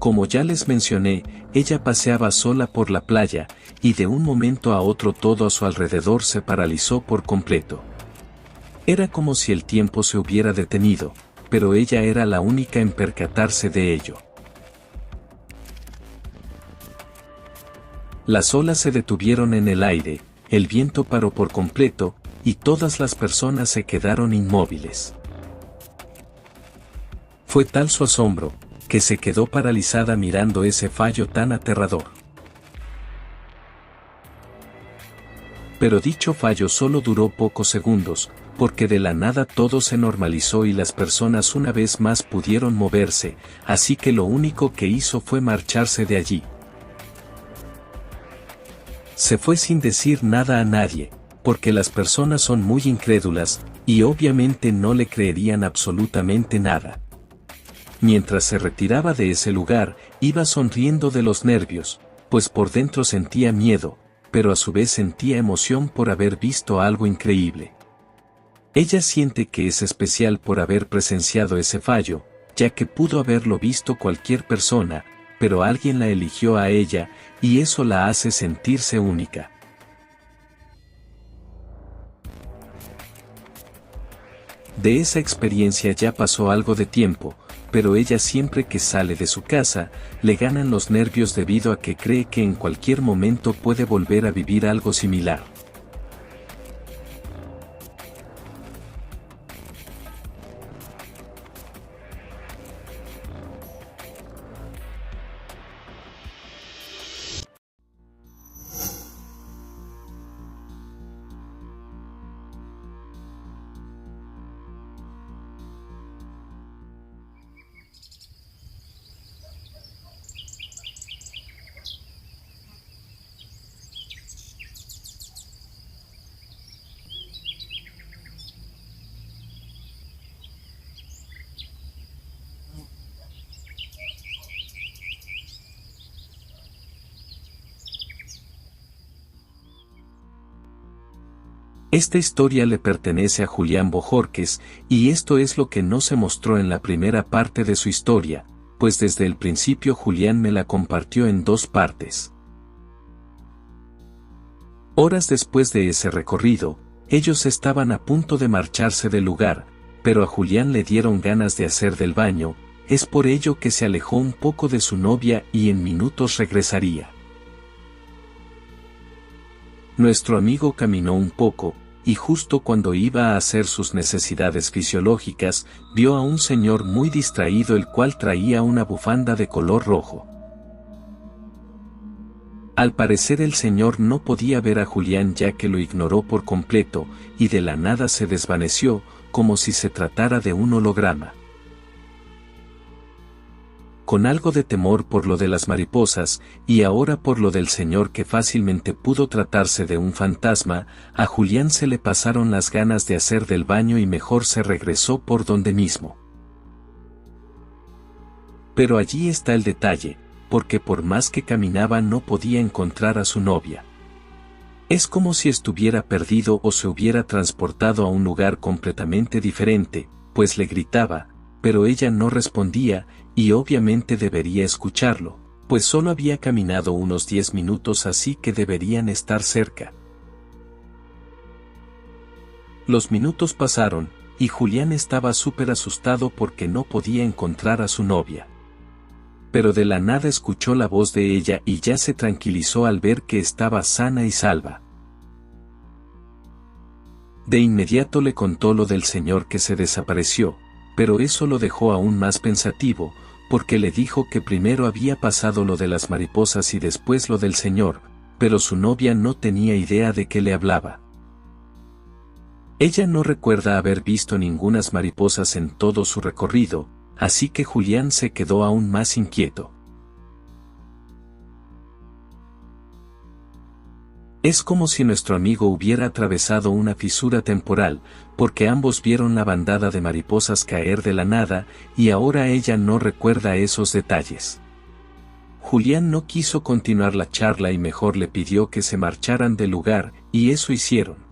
Como ya les mencioné, ella paseaba sola por la playa, y de un momento a otro todo a su alrededor se paralizó por completo. Era como si el tiempo se hubiera detenido, pero ella era la única en percatarse de ello. Las olas se detuvieron en el aire, el viento paró por completo, y todas las personas se quedaron inmóviles. Fue tal su asombro, que se quedó paralizada mirando ese fallo tan aterrador. Pero dicho fallo solo duró pocos segundos, porque de la nada todo se normalizó y las personas una vez más pudieron moverse, así que lo único que hizo fue marcharse de allí. Se fue sin decir nada a nadie, porque las personas son muy incrédulas, y obviamente no le creerían absolutamente nada. Mientras se retiraba de ese lugar, iba sonriendo de los nervios, pues por dentro sentía miedo, pero a su vez sentía emoción por haber visto algo increíble. Ella siente que es especial por haber presenciado ese fallo, ya que pudo haberlo visto cualquier persona, pero alguien la eligió a ella, y eso la hace sentirse única. De esa experiencia ya pasó algo de tiempo, pero ella siempre que sale de su casa, le ganan los nervios debido a que cree que en cualquier momento puede volver a vivir algo similar. Esta historia le pertenece a Julián Bojorquez, y esto es lo que no se mostró en la primera parte de su historia, pues desde el principio Julián me la compartió en dos partes. Horas después de ese recorrido, ellos estaban a punto de marcharse del lugar, pero a Julián le dieron ganas de hacer del baño, es por ello que se alejó un poco de su novia y en minutos regresaría. Nuestro amigo caminó un poco, y justo cuando iba a hacer sus necesidades fisiológicas, vio a un señor muy distraído el cual traía una bufanda de color rojo. Al parecer el señor no podía ver a Julián ya que lo ignoró por completo, y de la nada se desvaneció, como si se tratara de un holograma. Con algo de temor por lo de las mariposas, y ahora por lo del señor que fácilmente pudo tratarse de un fantasma, a Julián se le pasaron las ganas de hacer del baño y mejor se regresó por donde mismo. Pero allí está el detalle, porque por más que caminaba no podía encontrar a su novia. Es como si estuviera perdido o se hubiera transportado a un lugar completamente diferente, pues le gritaba, pero ella no respondía, y obviamente debería escucharlo, pues solo había caminado unos 10 minutos así que deberían estar cerca. Los minutos pasaron, y Julián estaba súper asustado porque no podía encontrar a su novia. pero de la nada escuchó la voz de ella y ya se tranquilizó al ver que estaba sana y salva. De inmediato le contó lo del señor que se desapareció, pero eso lo dejó aún más pensativo, porque le dijo que primero había pasado lo de las mariposas y después lo del señor, pero su novia no tenía idea de qué le hablaba. Ella no recuerda haber visto ningunas mariposas en todo su recorrido, así que Julián se quedó aún más inquieto. Es como si nuestro amigo hubiera atravesado una fisura temporal, porque ambos vieron la bandada de mariposas caer de la nada, y ahora ella no recuerda esos detalles. Julián no quiso continuar la charla y mejor le pidió que se marcharan del lugar, y eso hicieron.